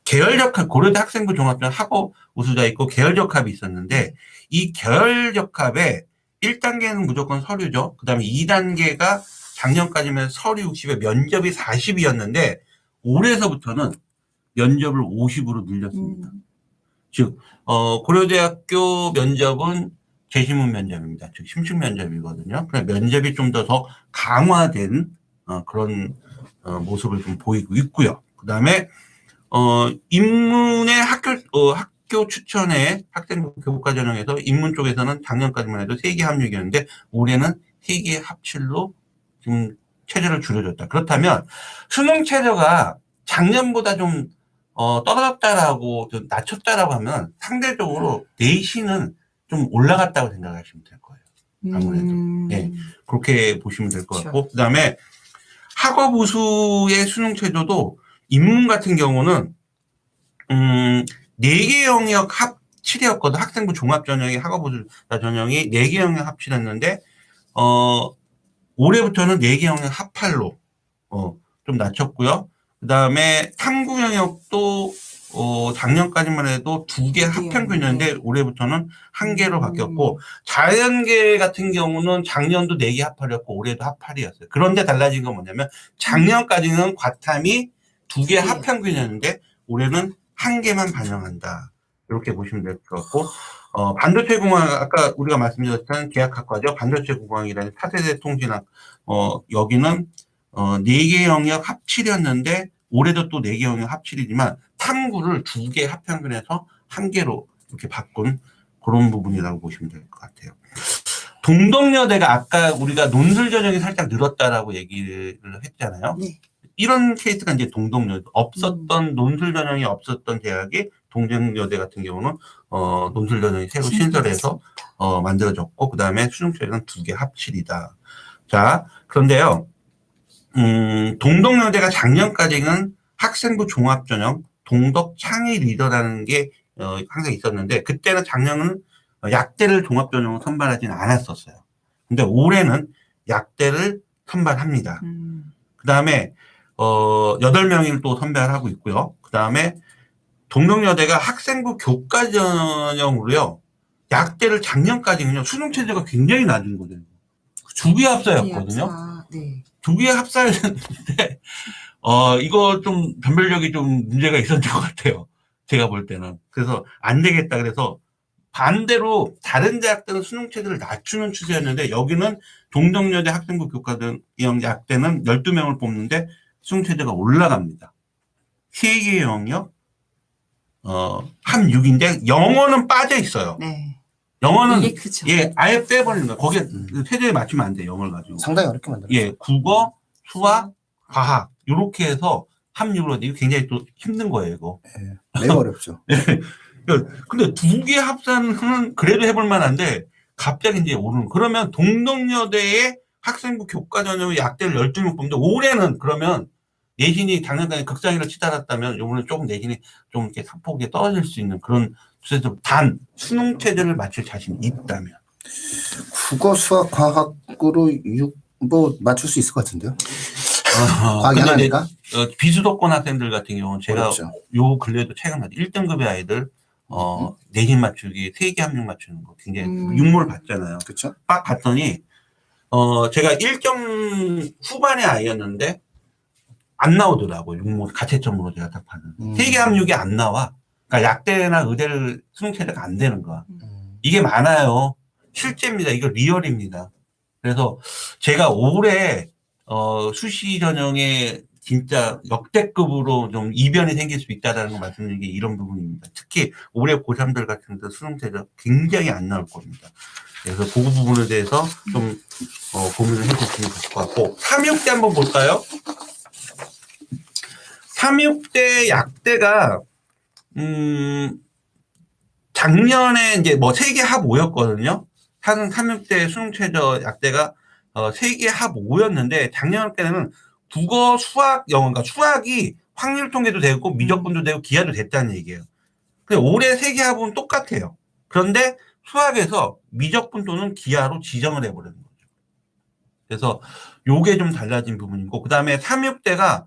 계열적 합, 고려대 학생부 종합전 학업 우수자 있고 계열적 합이 있었는데, 이 계열적 합에 1단계는 무조건 서류죠. 그 다음에 2단계가 작년까지면 서류 60에 면접이 40이었는데, 올해서부터는 면접을 50으로 늘렸습니다. 즉, 고려대학교 면접은 재시문 면접입니다. 즉, 심층 면접이거든요. 그래서 면접이 좀 더 강화된 그런 모습을 좀 보이고 있고요. 그 다음에 인문의 학교 추천의 학생부 교과 전형에서 인문 쪽에서는 작년까지만 해도 3개 합육이었는데 올해는 3개 합칠로 지금 체제를 줄여줬다. 그렇다면 수능 체제가 작년보다 좀 떨어졌다라고 좀 낮췄다라고 하면 상대적으로 내신은 좀 올라갔다고 생각하시면 될 거예요. 아무래도 네, 그렇게 보시면 될 것 같고, 그 다음에 학업 우수의 수능 체조도 인문 같은 경우는 4개 영역 합7이었거든. 학생부 종합 전형이 학업 우수 전형이 4개 영역 합7였는데 올해부터는 4개 영역 합8로 좀 낮췄고요. 그 다음에 탐구 영역도 작년까지만 해도 2개 합평균이었는데 올해부터는 1개로 바뀌었고, 자연계 같은 경우는 작년도 4개 합8이었고 올해도 합8이었어요. 그런데 달라진 건 뭐냐면 작년까지는 과탐이 2개 합평균이었는데 올해는 1개만 반영한다. 이렇게 보시면 될 것 같고, 반도체 공학, 아까 우리가 말씀드렸던 계약학과죠. 반도체 공학이라는 차세대 통신학, 여기는 4개 영역 합7이었는데 올해도 또 4개 영역 합7이지만 탐구를 2개 합평균에서 1개로 이렇게 바꾼 그런 부분이라고 보시면 될 것 같아요. 동덕여대가 아까 우리가 논술 전형이 살짝 늘었다라고 얘기를 했잖아요. 네. 이런 케이스가 이제 동덕여대, 없었던 논술 전형이 없었던 대학이 동덕여대 같은 경우는 논술 전형이 새로 신설해서 만들어졌고, 그 다음에 수능 체제는 2개 합7이다. 자, 그런데요. 동덕여대가 작년까지는 학생부 종합전형 동덕 창의 리더라는 게 항상 있었는데, 그때는 작년은 약대를 종합전형으로 선발하지는 않았었어요. 근데 올해는 약대를 선발합니다. 그 다음에 8명을 또 선발하고 있고요. 그 다음에 동덕여대가 학생부 교과 전형으로요. 약대를 작년까지는요. 수능 체제가 굉장히 낮은 거예요. 두 개 합사였거든요. 네. 두 개 합사였는데 이거 좀 변별력이 좀 문제가 있었던 것 같아요. 제가 볼 때는. 그래서 안 되겠다. 그래서 반대로 다른 대학들은 수능 체제를 낮추는 추세였는데 여기는 동덕여대 학생부 교과전 약대는 12명을 뽑는데 수능 체제가 올라갑니다. 3개 영역 한 6인데 영어는 빠져 있어요. 네. 영어는 이게 크죠. 예, 아예 빼버리는 거예요. 거기에 체제에 맞추면 안 돼. 영어를 가지고. 상당히 어렵게 만들었어요. 예, 국어, 수학, 과학 이렇게 해서 합육으로 이게 굉장히 또 힘든 거예요, 이거. 매우 어렵죠. 근데 두 개 합산은 그래도 해볼 만한데 갑자기 이제 오르는. 그러면 동덕여대의 학생부 교과 전형의 약대를 12명 뽑는데 올해는 그러면 내신이 작년까지 극상위를 치달았다면 요번에 조금 내신이 좀 이렇게 상폭이 떨어질 수 있는 그런 주제도 단 수능 체제를 맞출 자신이 있다면. 국어, 수학, 과학으로 뭐 맞출 수 있을 것 같은데요. 과학이 근데 하나니까. 비수도권 학생들 같은 경우는 제가 어렵죠. 요 근래에도 최근 1등급의 아이들 내신 맞추기, 세계 합육 맞추는 거 굉장히 육모를 봤잖아요. 그렇죠. 딱 봤더니 제가 1점 후반의 아이였는데 안 나오더라고요. 육모 가채점으로 제가 딱 봤는데 세계 합육이 안 나와. 그러니까 약대나 의대를 수능 체제가 안 되는 거야. 이게 많아요. 실제입니다. 이거 리얼입니다. 그래서 제가 올해 수시 전형에 진짜 역대급으로 좀 이변이 생길 수 있다라는 걸 말씀드린 게 이런 부분입니다. 특히 올해 고3들 같은 데 수능 체제가 굉장히 안 나올 겁니다. 그래서 그 부분에 대해서 좀 고민을 해보시면 좋을 것 같고 3.6대 한번 볼까요? 3.6대 약대가 작년에 이제 뭐 세계 합 5였거든요. 3.6대 수능 최저 약대가 세계 합 5였는데 작년에는 국어, 수학, 영어, 그러니까 수학이 확률 통계도 되고 미적분도 되고 기하도 됐다는 얘기예요. 근데 올해 세계 합은 똑같아요. 그런데 수학에서 미적분 또는 기하로 지정을 해버리는 거죠. 그래서 요게 좀 달라진 부분이고, 그 다음에 3.6대가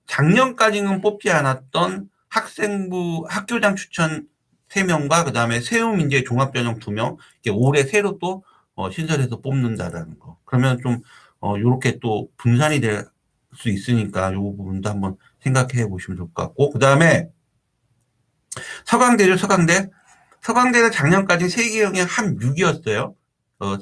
작년까지는 뽑지 않았던 학생부 학교장 추천 3명과 그 다음에 세우민재 종합전형 2명, 이게 올해 새로 또 신설해서 뽑는다라는 거. 그러면 좀 요렇게 또 분산이 될 수 있으니까 요 부분도 한번 생각해 보시면 좋을 것 같고, 그 다음에 서강대죠. 서강대는 작년까지 세계 영역 합 6이었어요.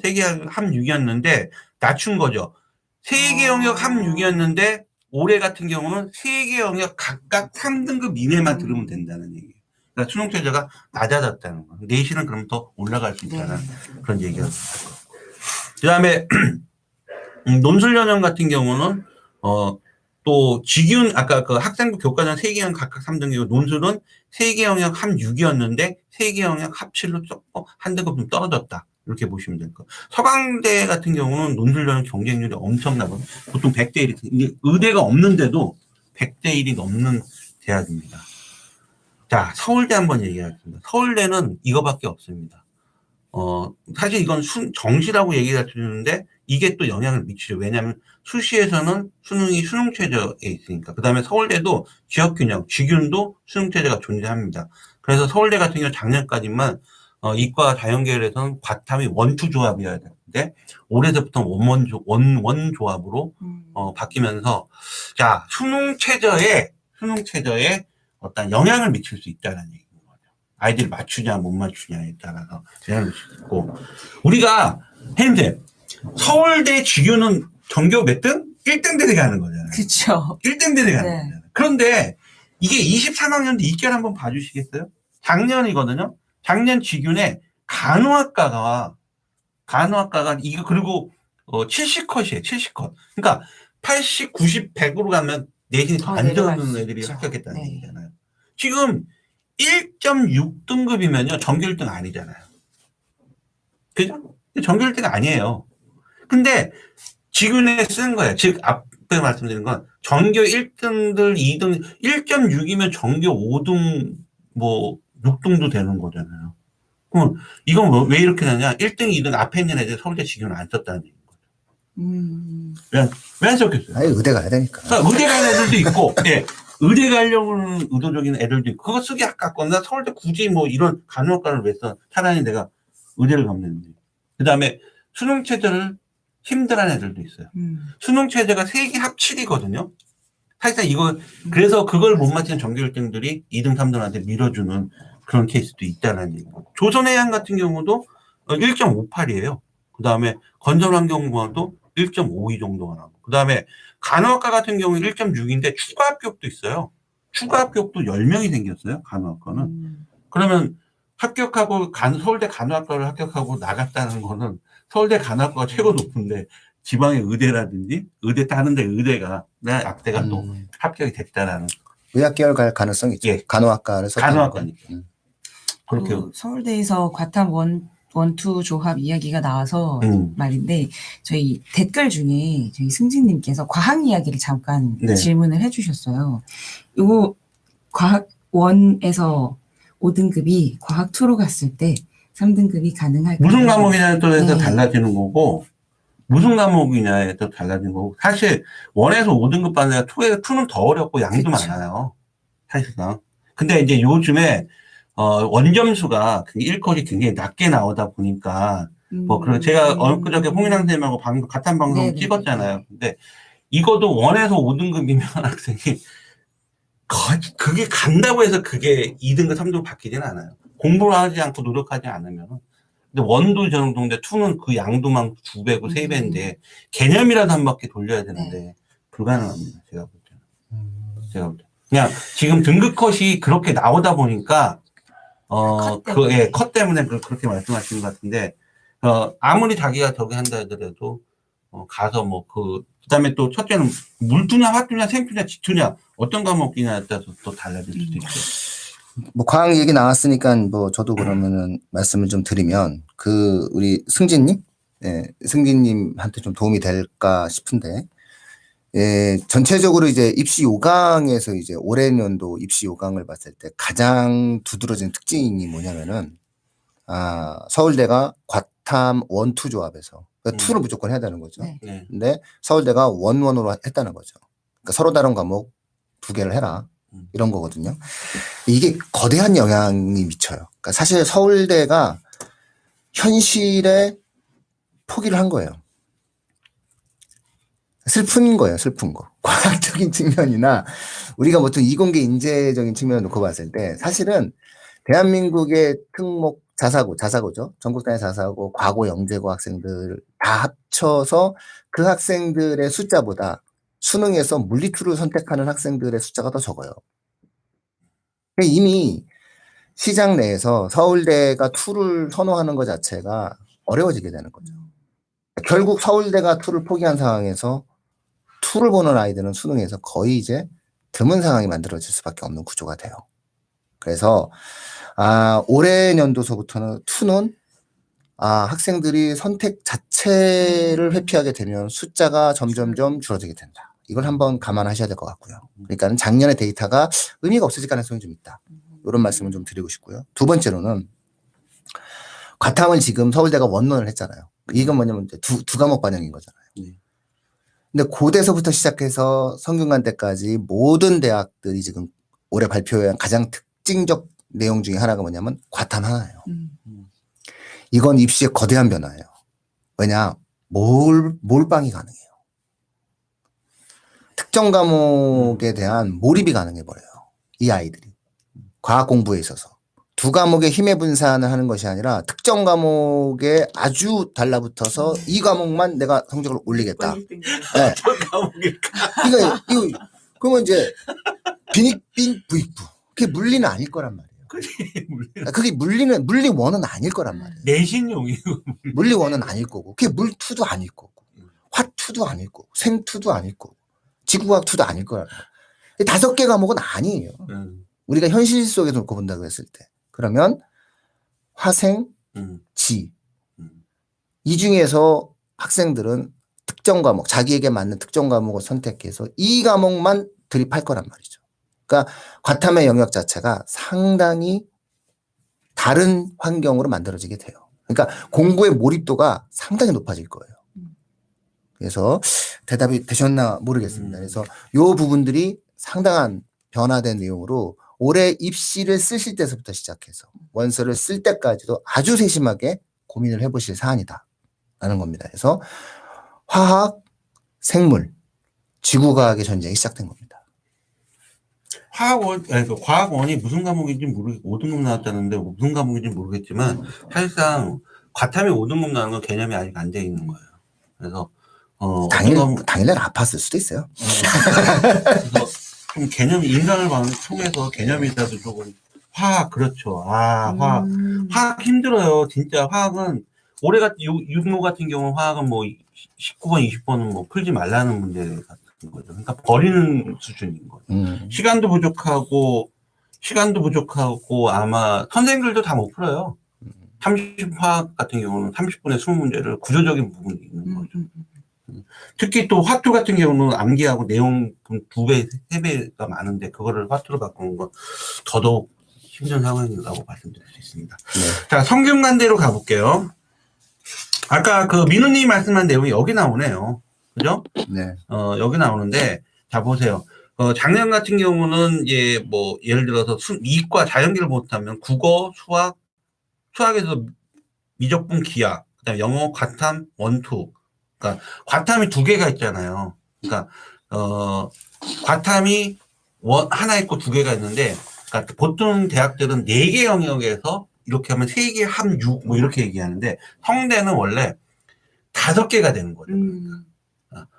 세계 합 6이었는데 낮춘 거죠. 세계 영역 합 6이었는데 올해 같은 경우는 세계 영역 각각 3등급 이내만 들으면 된다는 얘기예요. 그러니까 수능 체제가 낮아졌다는 거. 내신은 그럼 더 올라갈 수 있다는 그런 얘기가 있을 것 같고. 그 다음에 논술 전형 같은 경우는 또 직윤 아까 그 학생부 교과전 세계 영역 각각 3등이고 논술은 세계 영역 합 6이었는데 세계 영역 합 7로 조금 한 등급 좀 떨어졌다. 이렇게 보시면 될 거예요. 서강대 같은 경우는 논술 전형 경쟁률이 엄청나고 보통 100대 1이 의대가 없는데도 100대 1이 넘는 대학입니다. 자, 서울대 한번 얘기하겠습니다. 서울대는 이거밖에 없습니다. 사실 이건 정시라고 얘기를 드리는데 이게 또 영향을 미치죠. 왜냐하면 수시에서는 수능이 수능 체제에 있으니까. 그 다음에 서울대도 지역균형, 직윤도 수능 체제가 존재합니다. 그래서 서울대 같은 경우 작년까지만 이과 자연계열에서는 과탐이 원투 조합이어야 되는데 올해부터 원원 조합으로 바뀌면서 자 수능 체제에 어떤 영향을 미칠 수 있다는 얘기인 거죠. 아이들이 맞추냐 못 맞추냐에 따라서 영향을 미칠 수 있고 우리가 햄쌤 서울대 직유는 전교 몇 등? 1등들이 가는 거잖아요. 그렇죠. 1등들이 가는 네. 거잖아요. 그런데 이게 23학년도 입결 한번 봐주시겠어요? 작년이거든요. 작년 직윤에 간호학과가 이거 그리고 70컷이에요. 70컷. 그러니까 80, 90, 100으로 가면 내신이 더 안 좋은 애들이 합격했다는 얘기잖아요. 지금 1.6등급이면요. 전교 1등 아니잖아요. 그죠? 전교 1등 아니에요. 근데 직윤에 쓴 거예요. 즉 앞에 말씀드린 건 전교 1등들 2등 1.6이면 전교 5등 뭐 6등도 되는 거잖아요. 그럼 이건 왜 이렇게 되냐? 1등, 2등 앞에 있는 애들 서울대 직윤을 안 썼다는 얘기인 거죠. 왜 안 시켰어요? 아니, 의대 가야 되니까. 그러니까 의대 가는 애들도 있고, 예. 의대 가려고는 의도적인 애들도 있고, 그거 쓰기 아깝거나 서울대 굳이 뭐 이런 간호학과를 왜 써? 차라리 내가 의대를 가면 되는데. 그 다음에 수능 체제를 힘들어하는 애들도 있어요. 수능 체제가 3개 합 7이거든요. 사실상 이거, 그래서 그걸 못 맞히는 전교 1등들이 2등, 3등한테 밀어주는 그런 케이스도 있다는 얘기고. 조선해양 같은 경우도 1.58이에요. 그 다음에 건설환경공학도 1.52 정도가 나오고. 그 다음에 간호학과 같은 경우는 1.6인데 추가 합격도 있어요. 추가 합격도 10명이 생겼어요. 간호학과는. 그러면 합격하고 서울대 간호학과를 합격하고 나갔다는 거는 서울대 간호학과가 최고 높은데 지방의 의대라든지 의대 다른 데 의대가 약대가 또 합격이 됐다라는. 의학계열 갈 가능성이 있죠. 예. 간호학과를 간호학과니까. 그렇게. 서울대에서 과탐 원투 조합 이야기가 나와서 말인데 저희 댓글 중에 저희 승진님께서 과학 이야기를 잠깐 네. 질문을 해주셨어요. 이거 과학 1에서 5등급이 과학 2로 갔을 때 3등급이 가능할까요? 무슨 과목이냐에 따라서 네. 달라지는 거고, 무슨 과목이냐에 따라 달라지는 거고, 사실 1에서 5등급 반대가 2는 더 어렵고 양도 그쵸. 많아요. 사실상. 근데 이제 요즘에, 원점수가 1컷이 굉장히 낮게 나오다 보니까, 그리고 제가 엊그저께 홍인환 선생님하고 같은 방송 네네. 찍었잖아요. 근데 이것도 1에서 5등급이면 학생이, 그게 간다고 해서 그게 2등급, 3등급 바뀌진 않아요. 공부를 하지 않고 노력하지 않으면. 근데 1도 저 정도인데 2는 그 양도만 2배고 3배인데 개념이라도 한 바퀴 돌려야 되는데 불가능합니다. 제가 볼 때는. 제가 볼 때. 그냥 지금 등급 컷이 그렇게 나오다 보니까 컷 때문에 그렇게 말씀하시는 것 같은데 아무리 자기가 저기 한다 하더라도 가서 그다음에 또 첫째는 물투냐 화투냐 생투냐 지투냐 어떤 과목이냐에 따라서 또 달라질 수도 있죠. 뭐 과학 얘기 나왔으니까 뭐 저도 그러면은 말씀을 좀 드리면 우리 승진님, 예, 승진님한테 좀 도움이 될까 싶은데, 예, 전체적으로 이제 입시 요강에서 이제 올해 년도 입시 요강을 봤을 때 가장 두드러진 특징이 뭐냐면은 서울대가 과탐 1, 2 조합에서 그러니까 2를 무조건 해야 되는 거죠. 네. 근데 서울대가 1, 1으로 했다는 거죠. 그러니까 서로 다른 과목 2개를 해라. 이런 거거든요. 이게 거대한 영향이 미쳐요. 그러니까 사실 서울대가 현실에 포기를 한 거예요. 슬픈 거예요, 슬픈 거. 과학적인 측면이나 우리가 보통 이공계 인재적인 측면을 놓고 봤을 때 사실은 대한민국의 특목 자사고죠. 전국단위 자사고, 과고, 영재고 학생들 다 합쳐서 그 학생들의 숫자보다 수능에서 물리2를 선택하는 학생들의 숫자가 더 적어요. 이미 시장 내에서 서울대가 2를 선호하는 것 자체가 어려워지게 되는 거죠. 결국 서울대가 2를 포기한 상황에서 2를 보는 아이들은 수능에서 거의 이제 드문 상황이 만들어질 수밖에 없는 구조가 돼요. 그래서 올해 년도서부터는 2는 학생들이 선택 자체를 회피하게 되면 숫자가 점점점 줄어들게 된다. 이걸 한번 감안하셔야 될 것 같고요. 그러니까 작년의 데이터가 의미가 없어질 가능성이 좀 있다. 이런 말씀을 좀 드리고 싶고요. 두 번째로는 과탐을 지금 서울대가 원론을 했잖아요. 이건 뭐냐면 이제 두 과목 반영인 거잖아요. 근데 고대서부터 시작해서 성균관대까지 모든 대학들이 지금 올해 발표한 가장 특징적 내용 중에 하나가 뭐냐면 과탐 하나예요. 이건 입시의 거대한 변화예요. 왜냐? 몰빵이 가능해요. 특정 과목에 대한 몰입이 가능해버려요. 이 아이들이. 과학 공부에 있어서. 두 과목의 힘의 분산을 하는 것이 아니라 특정 과목에 아주 달라붙어서 이 과목만 내가 성적을 올리겠다. 네. 이거, 그러면 이제 빈익빈 부익부. 그게 물리는 아닐 거란 말이에요. 그게 물리 원은 아닐 거란 말이에요. 내신용이고. 물리 원은 아닐 거고, 그게 물투도 아닐 거고, 화투도 아닐 거고, 생투도 아닐 거고, 지구과학 투도 아닐 거란 말이에요. 5개 과목은 아니에요. 우리가 현실 속에서 놓고 본다고 했을 때. 그러면 화생, 지. 이 중에서 학생들은 특정 과목, 자기에게 맞는 특정 과목을 선택해서 이 과목만 드립할 거란 말이죠. 그러니까 과탐의 영역 자체가 상당히 다른 환경으로 만들어지게 돼요. 그러니까 공부의 몰입도가 상당히 높아질 거예요. 그래서 대답이 되셨나 모르겠습니다. 그래서 요 부분들이 상당한 변화된 내용으로 올해 입시를 쓰실 때서부터 시작해서 원서를 쓸 때까지도 아주 세심하게 고민을 해보실 사안이다라는 겁니다. 그래서 화학, 생물, 지구과학의 전쟁이 시작된 겁니다. 과학원이 무슨 과목인지 모르겠고 5등급 나왔다는데 무슨 과목인지 모르겠지만 사실상 과탐이 5등급 나오는 건 개념이 아직 안 돼 있는 거예요. 그래서 당일날 아팠을 수도 있어요. 그래서 좀 개념 인간을 통해서 개념이라도 조금 화학 그렇죠. 화학 힘들어요. 진짜 화학은 올해 같은 육모 같은 경우는 화학은 뭐 19번, 20번은 뭐 풀지 말라는 문제 같은 거죠. 그러니까 버리는 수준인 거죠. 시간도 부족하고 아마 선생님들도 다 못 풀어요. 30화학 같은 경우는 30분에 20문제를 구조적인 부분이 있는 거죠. 특히 또 화투 같은 경우는 암기하고 내용 2배, 3배가 많은데 그거를 화투로 바꾸는 건 더더욱 힘든 상황이라고 말씀드릴 수 있습니다. 네. 자, 성균관대로 가볼게요. 아까 그 민우님이 말씀한 내용이 여기 나오네요. 그죠? 네. 여기 나오는데, 자, 보세요. 작년 같은 경우는 이제 뭐, 예를 들어서 이과 자연계를 못하면 국어, 수학에서 미적분 기하, 그다음에 영어, 과탐, 원투. 그러니까 과탐이 2개가 있잖아요. 그러니까 과탐이 하나 있고 2개가 있는데, 그러니까 보통 대학들은 4개 영역에서 이렇게 하면 3개 합 6, 뭐 이렇게 얘기하는데, 성대는 원래 5개가 되는 거죠. 그러니까.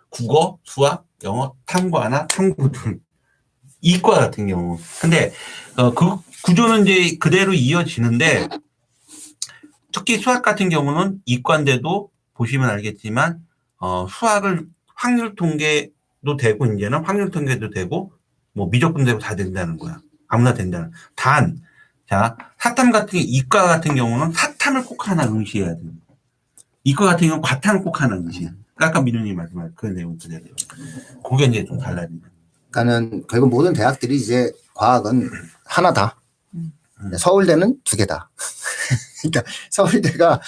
국어, 수학, 영어, 탐구 하나, 탐구 둘. 이과 같은 경우. 근데 그 구조는 이제 그대로 이어지는데, 특히 수학 같은 경우는 이과인데도 보시면 알겠지만 수학을 확률 통계도 되고 이제는 확률 통계도 되고 뭐 미적분 되고 다 된다는 거야. 아무나 된다는. 자, 사탐 같은 이과 같은 경우는 사탐을 꼭 하나 응시해야 돼요. 이과 같은 경우는 과탐을 꼭 하나 응시해. 아까 민우님 말씀하신 그 내용 그대로요. 그게 이제 좀 달라진다. 그러니까는 결국 모든 대학들이 이제 과학은 하나다. 서울대는 2개다. 그러니까 서울대가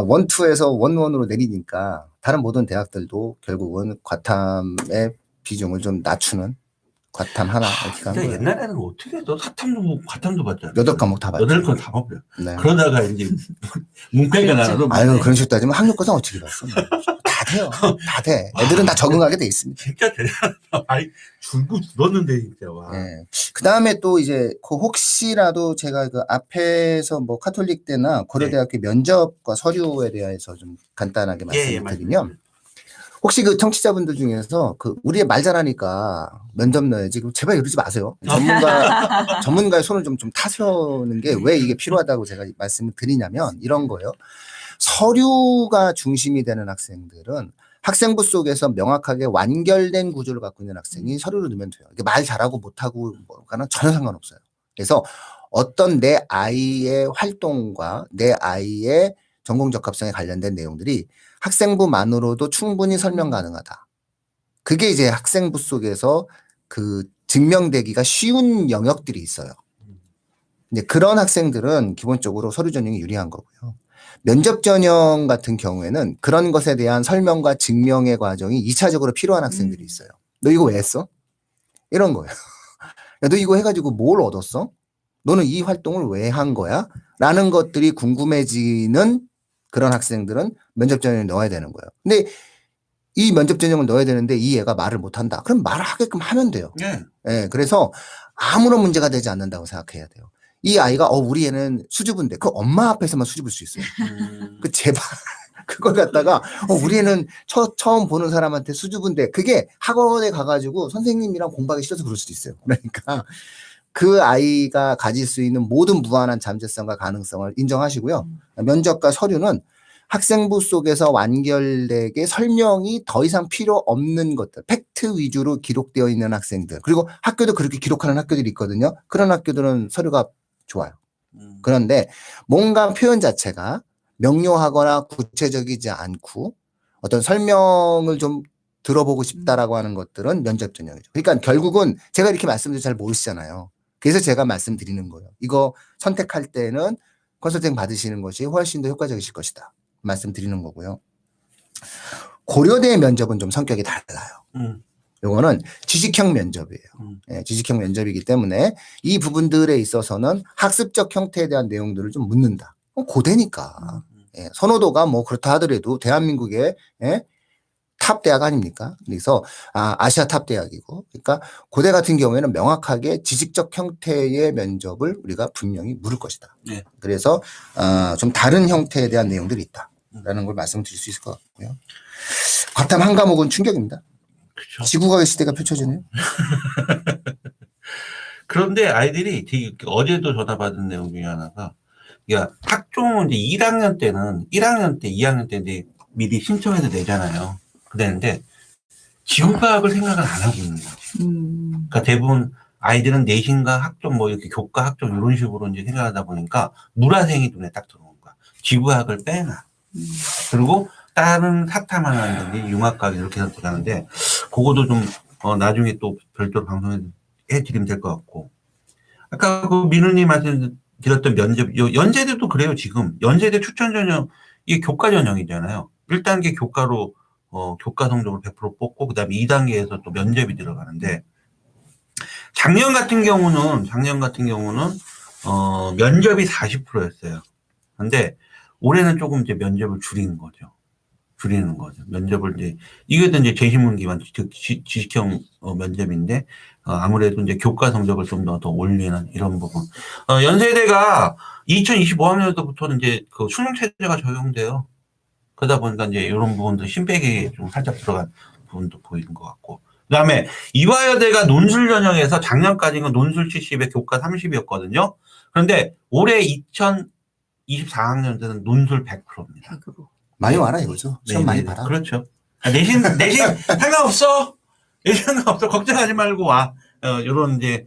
원투에서 원원으로 내리니까 다른 모든 대학들도 결국은 과탐의 비중을 좀 낮추는 과탐 하나 이렇게 간 거예요. 옛날에는 어떻게 해도 사탐도 과탐도 받잖아요. 8과목 다 봤죠. 8건 다 먹어요. 네. 그러다가 이제 문과가 나와도 아유 그런 식으로 따지면 학력고사 어떻게 봤어? 다 돼요. 다 돼. 애들은 다 적응하게 돼 있습니다. 진짜 대단하다. 아니 줄고 줄었는데 진짜 와. 네. 그 다음에 또 이제 그 혹시라도 제가 그 앞에서 뭐 카톨릭대나 고려대학교 면접과 서류에 대해서 좀 간단하게 말씀을 드리면 혹시 그 청취자분들 중에서 그 우리 말 잘하니까 면접 넣어야지. 그럼 제발 이러지 마세요. 전문가의 손을 좀 타서는 게 왜 이게 필요하다고 제가 말씀을 드리냐면 이런 거예요. 서류가 중심이 되는 학생들은 학생부 속에서 명확하게 완결된 구조를 갖고 있는 학생이 서류를 넣으면 돼요. 이게 말 잘하고 못하고 뭐가는 전혀 상관없어요. 그래서 어떤 내 아이의 활동과 내 아이의 전공 적합성에 관련된 내용들이 학생부만으로도 충분히 설명 가능하다. 그게 이제 학생부 속에서 그 증명되기가 쉬운 영역들이 있어요. 이제 그런 학생들은 기본적으로 서류 전형이 유리한 거고요. 면접 전형 같은 경우에는 그런 것에 대한 설명과 증명의 과정이 2차적으로 필요한 학생들이 있어요. 너 이거 왜 했어? 이런 거예요. 야, 너 이거 해가지고 뭘 얻었어? 너는 이 활동을 왜 한 거야? 라는 것들이 궁금해지는 그런 학생들은 면접 전형을 넣어야 되는 거예요. 근데 이 면접 전형을 넣어야 되는데 이 애가 말을 못한다. 그럼 말을 하게끔 하면 돼요. 네. 예, 그래서 아무런 문제가 되지 않는다고 생각해야 돼요. 이 아이가 우리 애는 수줍은데 그 엄마 앞에서만 수줍을 수 있어요. 그 제발 그걸 갖다가 우리 애는 처음 보는 사람한테 수줍은데 그게 학원에 가가지고 선생님이랑 공부하기 싫어서 그럴 수도 있어요. 그러니까 그 아이가 가질 수 있는 모든 무한한 잠재성과 가능성을 인정하시고요. 면접과 서류는 학생부 속에서 완결되게 설명이 더 이상 필요 없는 것들, 팩트 위주로 기록되어 있는 학생들, 그리고 학교도 그렇게 기록하는 학교들이 있거든요. 그런 학교들은 서류가 좋아요. 그런데 뭔가 표현 자체가 명료하거나 구체적이지 않고 어떤 설명을 좀 들어보고 싶다라고 하는 것들은 면접 전형이죠. 그러니까 결국은 제가 이렇게 말씀드려도 잘 모르시잖아요. 그래서 제가 말씀드리는 거예요. 이거 선택할 때는 컨설팅 받으시는 것이 훨씬 더 효과적이실 것이다. 말씀드리는 거고요. 고려대 면접은 좀 성격이 달라요. 음. 요거는 지식형 면접이에요. 예, 지식형 면접이기 때문에 이 부분들에 있어서는 학습적 형태에 대한 내용들을 좀 묻는다. 고대니까. 예, 선호도가 뭐 그렇다 하더라도 대한민국의 예, 탑 대학 아닙니까? 그래서 아시아 탑 대학이고, 그러니까 고대 같은 경우에는 명확하게 지식적 형태의 면접을 우리가 분명히 물을 것이다. 네. 그래서 좀 다른 형태에 대한 내용들이 있다라는 걸 말씀드릴 수 있을 것 같고요. 과탐 한 과목은 충격입니다. 그렇죠. 지구과학 시대가 펼쳐지네요. 그런데 아이들이 되게 어제도 전화 받은 내용 중에 하나가, 야, 학종은 이제 1학년 때는 1학년 때, 2학년 때 이제 미리 신청해서 내잖아요. 그랬는데 지구과학을 생각을 안 하고 있는 거지. 그러니까 대부분 아이들은 내신과 학종 뭐 이렇게 교과 학종 이런 식으로 이제 생각하다 보니까 물화생이 눈에 딱 들어오는 거야. 지구과학을 빼놔. 그리고 다른 사탐 하나든지 융합과학 이렇게 선택하는데 그거도 좀 나중에 또 별도로 방송해 드리면 될 것 같고. 아까 그 민우님 말씀드렸던 면접, 연세대도 그래요. 지금 연세대 추천 전형 이게 교과 전형이잖아요. 1단계 교과로 교과 성적을 100% 뽑고 그다음에 2단계에서 또 면접이 들어가는데 작년 같은 경우는 면접이 40%였어요. 근데 올해는 조금 이제 면접을 줄이는 거죠. 면접을 이게 이제 재신문 기반 지식형 면접인데 아무래도 이제 교과 성적을 좀 더 올리는 이런 부분. 연세대가 2025학년부터는 이제 그 수능 체제가 적용돼요. 그러다 보니까 이제 이런 부분도 신백이 좀 살짝 들어간 부분도 보이는 것 같고. 그 다음에 이화여대가 논술 전형에서 작년까지는 논술 70에 교과 30이었거든요. 그런데 올해 2024학년도는 논술 100%입니다. 많이 와라 이거죠. 시험 많이 봐라. 그렇죠. 내신 상관없어. 내신 상관없어. 걱정하지 말고 와. 요런 이제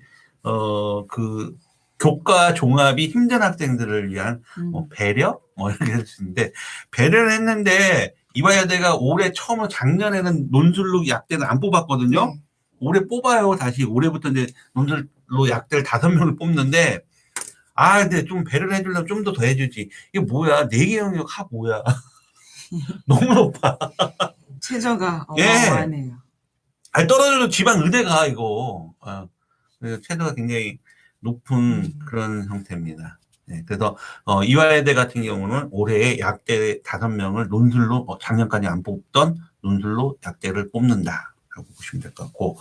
그 교과 종합이 힘든 학생들을 위한 배려 이렇게 할 수 있는데 배려를 했는데 이화여대가 올해 처음으로 작년에는 논술로 약대를 안 뽑았거든요. 올해 뽑아요. 다시 올해부터 이제 논술로 약대를 5명을 뽑는데 근데 좀 배려를 해주려면 좀 더 해주지. 이게 뭐야? 4개 영역 뭐야? 너무 높아. 최저가 어마어마하네요. 떨어져도 지방 의대가 이거. 그래서 최저가 굉장히 높은 그런 형태입니다. 네, 그래서 이화여대 같은 경우는 올해에 약대 5명을 논술로 작년까지 안 뽑던 논술로 약대를 뽑는다라고 보시면 될 것 같고,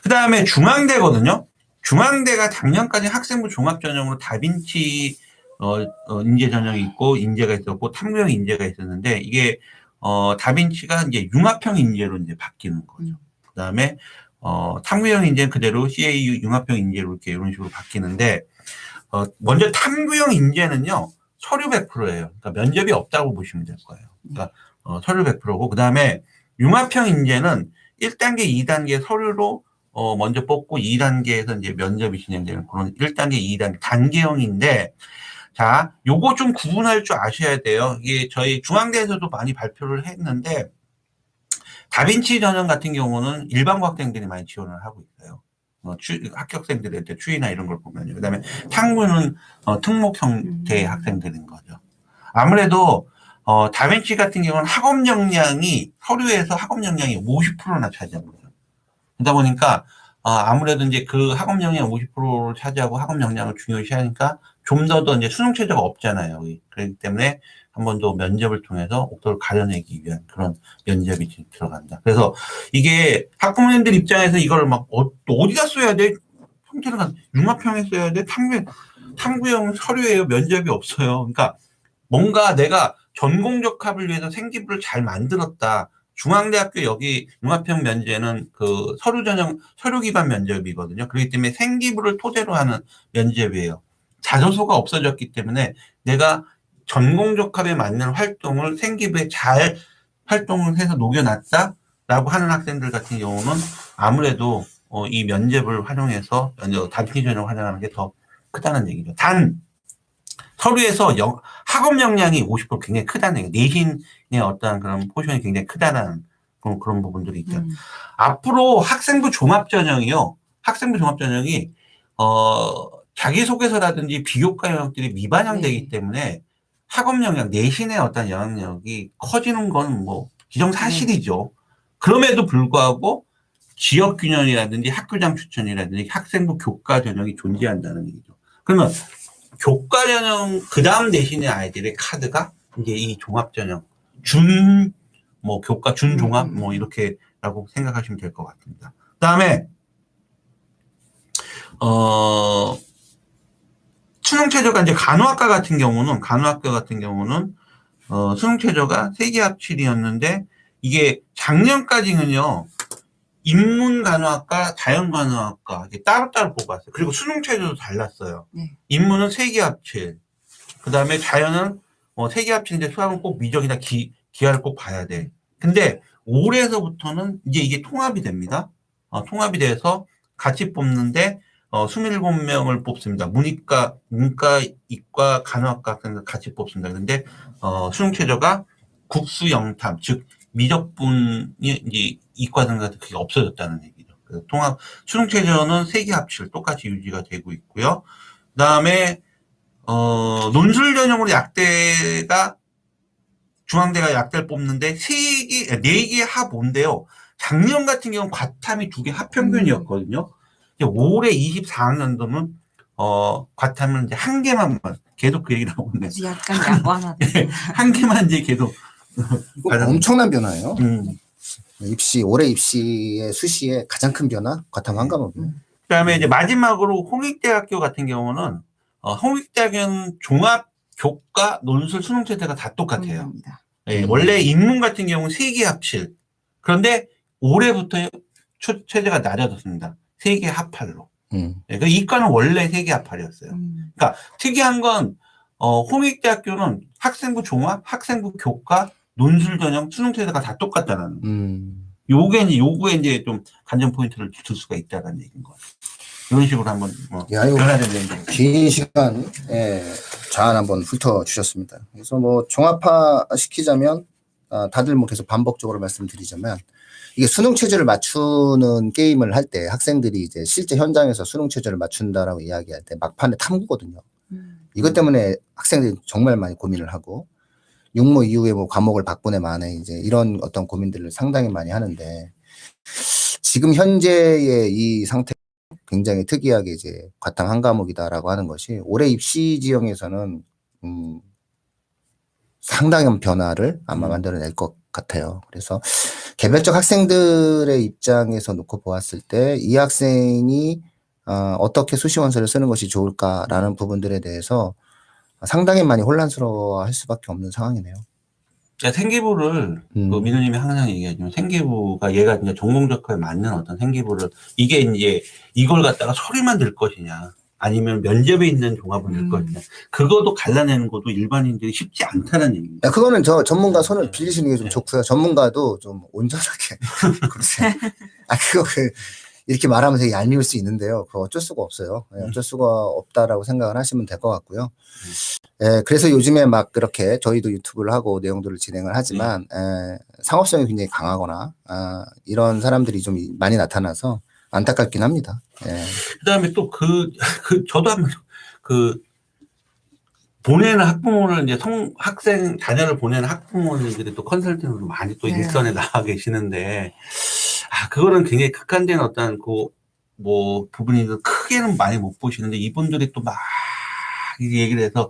그 다음에 중앙대거든요. 중앙대가 작년까지 학생부 종합 전형으로 다빈치 인재 전형이 있고 인재가 있었고 탐구형 인재가 있었는데 이게 다빈치가 이제 융합형 인재로 이제 바뀌는 거죠. 그다음에 탐구형 인재는 그대로 CAU 융합형 인재로 이렇게 이런 식으로 바뀌는데 먼저 탐구형 인재는요 서류 100%예요. 그러니까 면접이 없다고 보시면 될 거예요. 그러니까 서류 100%고 그다음에 융합형 인재는 1단계, 2단계 서류로 먼저 뽑고 2단계에서 이제 면접이 진행되는 그런 1단계, 2단계 단계형인데 자, 요거 좀 구분할 줄 아셔야 돼요. 이게 저희 중앙대에서도 많이 발표를 했는데 다빈치 전형 같은 경우는 일반 학생들이 많이 지원을 하고 있어요. 합격생들한테 추이나 이런 걸 보면요. 그 다음에 탐구는 특목 형태의 학생들인 거죠. 아무래도 다빈치 같은 경우는 학업 역량이 서류에서 학업 역량이 50%나 차지합니다. 그러다 보니까 아무래도 이제 그 학업 역량 50%를 차지하고 학업 역량을 중요시 하니까 좀 더 이제 수능 체제가 없잖아요. 그렇기 때문에 한 번 더 면접을 통해서 옥도를 가려내기 위한 그런 면접이 들어간다. 그래서 이게 학부모님들 입장에서 이걸 막 어디다 써야 돼? 형태는 융합형에 써야 돼? 탐구형 서류예요. 면접이 없어요. 그러니까 뭔가 내가 전공적 합을 위해서 생기부를 잘 만들었다. 중앙대학교 여기 융합형 면제는 그 서류 전형, 서류 기반 면접이거든요. 그렇기 때문에 생기부를 토대로 하는 면접이에요. 자소서가 없어졌기 때문에 내가 전공적합에 맞는 활동을 생기부에 잘 활동을 해서 녹여놨다라고 하는 학생들 같은 경우는 아무래도 이 면접을 활용해서 다빈치 전형을 활용하는 게 더 크다는 얘기죠. 단 서류에서 학업 역량이 50% 굉장히 크다는 얘기예요. 내신의 어떤 그런 포션이 굉장히 크다는 그런 부분들이 있죠. 앞으로 학생부 종합 전형이요. 학생부 종합 전형이 자기소개서라든지 비교과 영역들이 미반영되기 때문에 학업 역량, 내신의 어떤 영향력이 커지는 건 뭐 기정사실이죠. 그럼에도 불구하고 지역균형이라든지 학교장 추천이라든지 학생부 교과 전형이 존재한다는 얘기죠. 그러면 교과 전형 그 다음 내신의 아이들의 카드가 이제 이 종합 전형 뭐 교과 준종합 뭐 이렇게라고 생각하시면 될 것 같습니다. 그다음에 수능 최저가 이제 간호학과 같은 경우는 수능 최저가 세계합칠이었는데 이게 작년까지는요. 인문간호학과, 자연간호학과 이렇게 따로따로 뽑았어요. 그리고 수능 최저도 달랐어요. 네. 인문은 세계합칠, 그 다음에 자연은 세계합칠인데 수학은 꼭 미적이나 기하를 꼭 봐야 돼. 근데 올해서부터는 이제 이게 통합이 됩니다. 통합이 돼서 같이 뽑는데 27명을 뽑습니다. 문과, 이과, 간호학과 학생들 같이 뽑습니다. 근데 수능 최저가 국수 영탐, 즉 미적분이 이제 이과등 같은 그게 없어졌다는 얘기죠. 그래서 통합 수능 최저는 세계 합칠 똑같이 유지가 되고 있고요. 그다음에 논술 전형으로 약대가 중앙대가 약대를 뽑는데 4개 합5인데요. 작년 같은 경우는 과탐이 2개 합평균이었거든요. 올해 24학년도는 과탐은 이제 1개만 계속 그 얘기를 하고 있네. 약간 야관하다. 1개만 이제 계속 이거 엄청난 변화예요. 음. 올해 입시의 수시의 가장 큰 변화, 과탐 한 과목이에요. 그다음에 이제 마지막으로 홍익대학교 같은 경우는 홍익대학은 종합 교과 논술 수능 체제가 다 똑같아요. 예, 원래 인문 같은 경우는 3개 합칠. 그런데 올해부터 체제가 낮아졌습니다. 3개 합할로. 예, 그 이과는 원래 3개 합할이었어요. 그러니까 특이한 건 홍익대학교는 학생부 종합, 학생부 교과, 논술 전형, 수능 체제가 다 똑같다는. 요거에 이제 좀 관전 포인트를 줄 수가 있다는 얘기인 거예요. 이런 식으로 한번 변화된 얘기. 긴 시간 잘 한번 훑어 주셨습니다. 그래서 뭐 종합화 시키자면 다들 뭐 계속 반복적으로 말씀드리자면 이게 수능 체제를 맞추는 게임을 할 때 학생들이 이제 실제 현장에서 수능 체제를 맞춘다라고 이야기할 때 막판에 탐구거든요. 이것 때문에 학생들이 정말 많이 고민을 하고 육모 이후에 뭐 과목을 바꾸네 마네 이제 이런 어떤 고민들을 상당히 많이 하는데 지금 현재의 이 상태 굉장히 특이하게 이제 과탐 한 과목이다라고 하는 것이 올해 입시 지형에서는 상당한 변화를 아마 만들어낼 것 같아요. 그래서 개별적 학생들의 입장에서 놓고 보았을 때 이 학생이 어떻게 수시원서를 쓰는 것이 좋을까라는 부분들에 대해서 상당히 많이 혼란스러워할 수밖에 없는 상황이네요. 생기부를 그 민우님이 항상 얘기하지만 생기부가 얘가 이제 전공적화에 맞는 어떤 생기부를 이게 이제 이걸 갖다가 서류만 낼 것이냐 아니면 면접에 있는 종합을 낼 것이냐 그것도 갈라내는 것도 일반인들이 쉽지 않다는 얘기입니다. 그거는 저 전문가 손을 빌리시는 게 좀 좋고요. 전문가도 좀 온전하게 그러세요. 이렇게 말하면 되게 얄미울 수 있는데요. 그거 어쩔 수가 없어요. 어쩔 수가 없다라고 생각을 하시면 될 것 같고요. 그래서 요즘에 막 그렇게 저희도 유튜브를 하고 내용들을 진행을 하지만 상업성이 굉장히 강하거나 이런 사람들이 좀 많이 나타나서 안타깝긴 합니다. 그다음에 또 저도 한번 보내는 학부모를 이제 학생 자녀를 보내는 학부모님들이 또 컨설팅으로 많이 또 일선에 나와 계시는데 그거는 굉장히 극한된 어떤 부분이 크게는 많이 못 보시는데 이분들이 또 막 얘기를 해서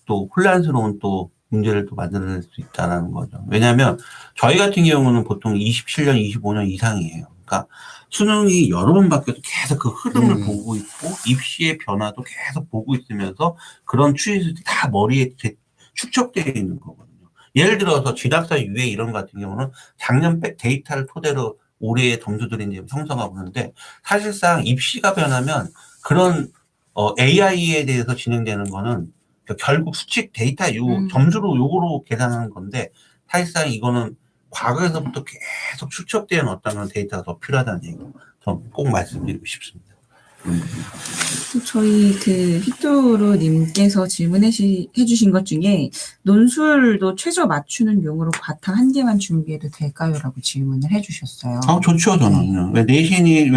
또 혼란스러운 또 문제를 또 만들어낼 수 있다는 거죠. 왜냐하면 저희 같은 경우는 보통 27년, 25년 이상이에요. 그러니까 수능이 여러 번 바뀌어도 계속 그 흐름을 보고 있고 입시의 변화도 계속 보고 있으면서 그런 추이들이 다 머리에 축적되어 있는 거거든요. 예를 들어서 진학사 유예 이런 것 같은 경우는 작년 데이터를 토대로 올해의 점수들이 이제 형성하고 그러는데 사실상 입시가 변하면 그런 AI에 대해서 진행되는 거는 결국 수칙 데이터 점수로 요거로 계산하는 건데 사실상 이거는 과거에서부터 계속 축적된 어떤 그런 데이터가 더 필요하다는 얘기 좀 꼭 말씀드리고 싶습니다. 저희 휘뚜루 님께서 질문해 주신 것 중에 논술도 최저 맞추는 용으로 과탐 1개만 준비해도 될까요? 라고 질문을 해 주셨어요. 좋죠, 저는. 왜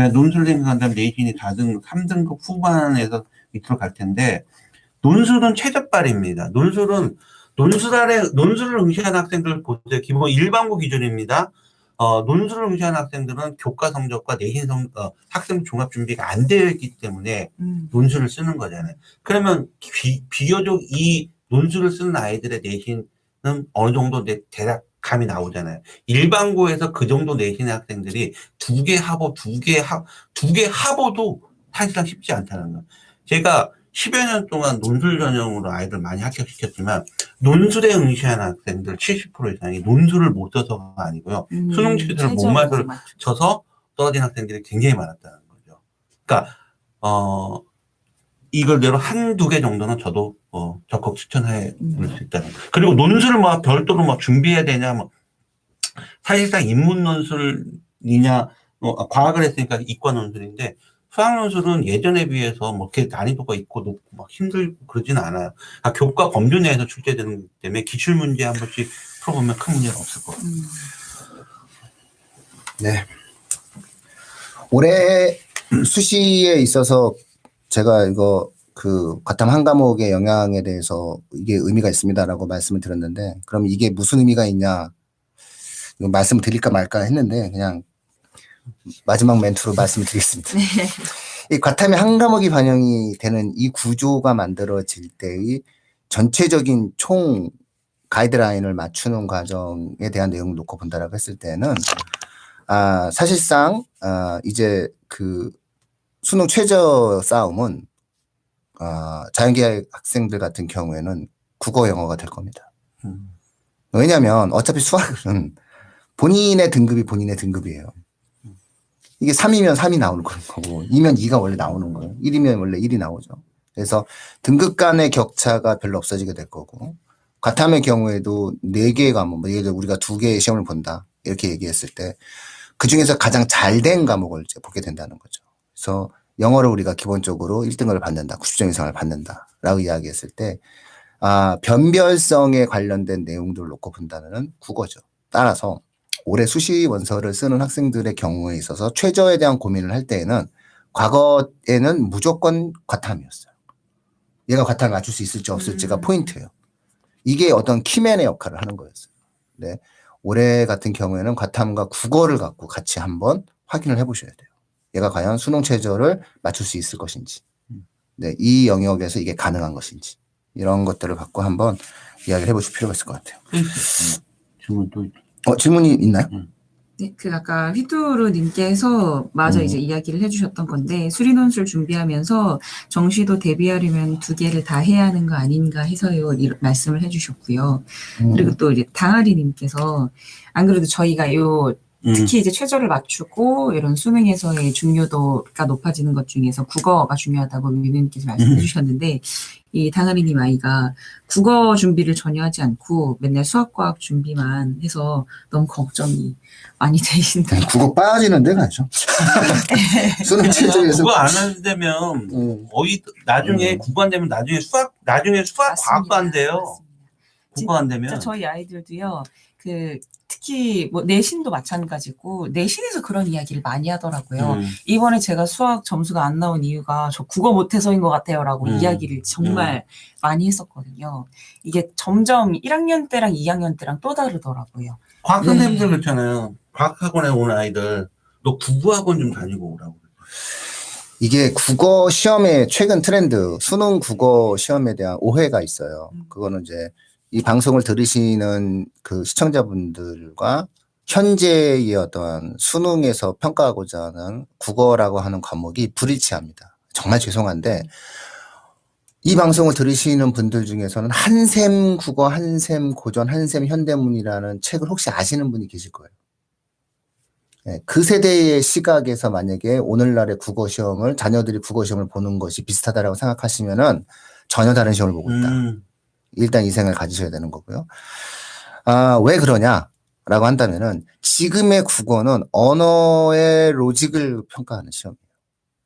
논술 생각한다면 내신이 3등급 후반에서 밑으로 갈 텐데, 논술은 최저발입니다. 논술은 논술을 응시하는 학생들 보세요. 기본 일반고 기준입니다. 논술을 응시하는 학생들은 교과 성적과 학생 종합 준비가 안 되어 있기 때문에 논술을 쓰는 거잖아요. 그러면 비교적 이 논술을 쓰는 아이들의 내신은 어느 정도 대략 감이 나오잖아요. 일반고에서 그 정도 내신의 학생들이 두 개 합어도 사실상 쉽지 않다는 거예요. 제가 10여 년 동안 논술 전형으로 아이들 많이 합격시켰지만 논술에 응시하는 학생들 70% 이상이 논술을 못 써서가 아니고요. 수능 취지를 못 맞춰서 떨어진 학생들이 굉장히 많았다는 거죠. 그러니까 이걸대로 한두 개 정도는 저도 적극 추천해 볼 수 있다는 거예요. 그리고 논술을 별도로 준비해야 되냐 사실상 인문 논술이냐 과학을 했으니까 이과 논술인데 수학 논술은 예전에 비해서 이렇게 난이도가 있고 높고 힘들고 그러진 않아요. 교과 검주 내에서 출제되는 거기 때문에 기출 문제 한 번씩 풀어보면 큰 문제는 없을 거예요. 네. 올해 수시에 있어서 제가 이거 과탐 한 과목의 영향에 대해서 이게 의미가 있습니다라고 말씀을 드렸는데, 그럼 이게 무슨 의미가 있냐 이거 말씀을 드릴까 말까 했는데 그냥 마지막 멘트로 말씀을 드리겠습니다. 네. 이 과탐의 한 과목이 반영이 되는 이 구조가 만들어질 때의 전체적인 총 가이드라인을 맞추는 과정에 대한 내용을 놓고 본다라고 했을 때는 사실상 이제 수능 최저 싸움은 자연계열 학생들 같은 경우에는 국어 영어가 될 겁니다. 왜냐하면 어차피 수학은 본인의 등급이에요. 이게 3이면 3이 나오는 거고 2면 2가 원래 나오는 거예요. 1이면 원래 1이 나오죠. 그래서 등급 간의 격차가 별로 없어지게 될 거고, 과탐의 경우에도 4개의 과목, 예를 들어 우리가 2개의 시험을 본다 이렇게 얘기했을 때 그중에서 가장 잘 된 과목을 이제 보게 된다는 거죠. 그래서 영어를 우리가 기본적으로 1등을 받는다, 90점 이상을 받는다라고 이야기했을 때 변별성에 관련된 내용들을 놓고 본다면 국어죠. 따라서 올해 수시 원서를 쓰는 학생들의 경우에 있어서 최저에 대한 고민을 할 때에는 과거에는 무조건 과탐이었어요. 얘가 과탐을 맞출 수 있을지 없을지가 포인트예요. 이게 어떤 키맨의 역할을 하는 거였어요. 네. 올해 같은 경우에는 과탐과 국어를 갖고 같이 한번 확인을 해보셔야 돼요. 얘가 과연 수능 최저를 맞출 수 있을 것인지, 네, 이 영역에서 이게 가능한 것인지, 이런 것들을 갖고 한번 이야기를 해보실 필요가 있을 것 같아요. 질문 또 질문이 있나요? 네, 아까 휘두루님께서 이제 이야기를 해주셨던 건데, 수리논술 준비하면서 정시도 대비하려면 2개를 다 해야 하는 거 아닌가 해서요, 이런 말씀을 해주셨고요. 그리고 또 이제 당아리님께서 안 그래도 저희가 특히 이제 최저를 맞추고 이런 수능에서의 중요도가 높아지는 것 중에서 국어가 중요하다고 위원님께서 말씀해 주셨는데, 이 당아리님 아이가 국어 준비를 전혀 하지 않고 맨날 수학과학 준비만 해서 너무 걱정이 많이 되신다. 국어 빠지는 데가 아니죠. 수능 최저에서 국어 안 한다면 거의 나중에 국어 안 되면 나중에 수학 과학도 안 돼요. 국어 안 되면. 저희 아이들도요. 특히 내신도 마찬가지고 내신에서 그런 이야기를 많이 하더라고요. 이번에 제가 수학 점수가 안 나온 이유가 저 국어 못해서인 것 같아요라고 이야기를 정말 많이 했었거든요. 이게 점점 1학년 때랑 2학년 때랑 또 다르더라고요. 과학 선생님들 그렇잖아요. 과학학원에 오는 아이들 너 국어학원 좀 다니고 오라고. 이게 국어 시험의 최근 트렌드, 수능 국어 시험에 대한 오해가 있어요. 그거는 이제 이 방송을 들으시는 시청자분들과 현재의 어떤 수능에서 평가하고자 하는 국어라고 하는 과목이 불일치합니다. 정말 죄송한데 이 방송을 들으시는 분들 중에서는 한샘 국어, 한샘 고전, 한샘 현대문이라는 책을 혹시 아시는 분이 계실 거예요. 네, 그 세대의 시각에서 만약에 오늘날의 국어 시험을, 자녀들이 국어 시험을 보는 것이 비슷하다라고 생각하시면은 전혀 다른 시험을 보고 있다. 일단 이 생각을 가지셔야 되는 거고요. 왜 그러냐라고 한다면은 지금의 국어는 언어의 로직을 평가하는 시험이에요.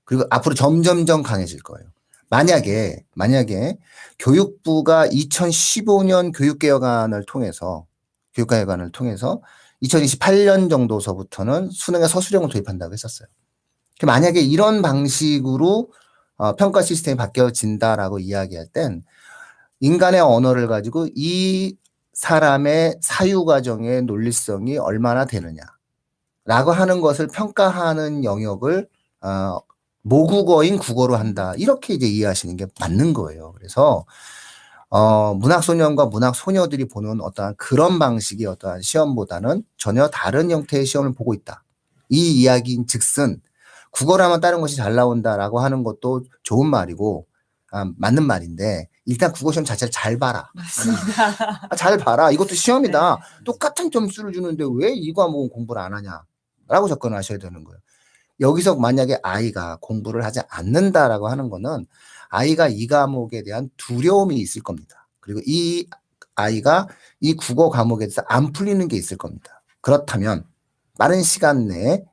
그리고 앞으로 점점점 강해질 거예요. 만약에 교육부가 2015년 교육개혁안을 통해서 2028년 정도서부터는 수능에 서술형을 도입한다고 했었어요. 만약에 이런 방식으로 평가 시스템이 바뀌어진다라고 이야기할 땐 인간의 언어를 가지고 이 사람의 사유 과정의 논리성이 얼마나 되느냐라고 하는 것을 평가하는 영역을 모국어인 국어로 한다. 이렇게 이제 이해하시는 게 맞는 거예요. 그래서 문학소년과 문학소녀들이 보는 어떠한 그런 방식의 어떠한 시험보다는 전혀 다른 형태의 시험을 보고 있다. 이 이야기인 즉슨 국어라면 다른 것이 잘 나온다라고 하는 것도 좋은 말이고 맞는 말인데 일단 국어 시험 자체를 잘 봐라. 맞습니다. 잘 봐라. 이것도 시험이다. 네. 똑같은 점수를 주는데 왜 이 과목은 공부를 안 하냐라고 접근하셔야 되는 거예요. 여기서 만약에 아이가 공부를 하지 않는다라고 하는 거는 아이가 이 과목에 대한 두려움이 있을 겁니다. 그리고 이 아이가 이 국어 과목에 대해서 안 풀리는 게 있을 겁니다. 그렇다면 빠른 시간 내에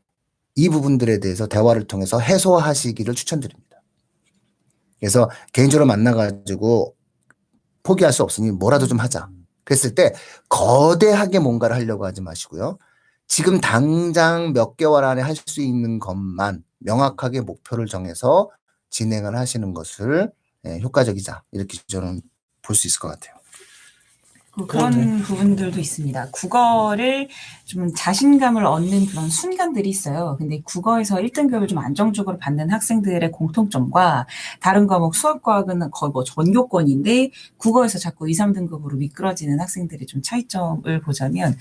이 부분들에 대해서 대화를 통해서 해소하시기를 추천드립니다. 그래서 개인적으로 만나가지고 포기할 수 없으니 뭐라도 좀 하자. 그랬을 때 거대하게 뭔가를 하려고 하지 마시고요. 지금 당장 몇 개월 안에 할 수 있는 것만 명확하게 목표를 정해서 진행을 하시는 것을 효과적이자 이렇게 저는 볼 수 있을 것 같아요. 그런 부분들도 있습니다. 국어를 좀 자신감을 얻는 그런 순간들이 있어요. 근데 국어에서 1등급을 좀 안정적으로 받는 학생들의 공통점과 다른 과목 수학과학은 거의 뭐 전교권인데 국어에서 자꾸 2, 3등급으로 미끄러지는 학생들의 좀 차이점을 보자면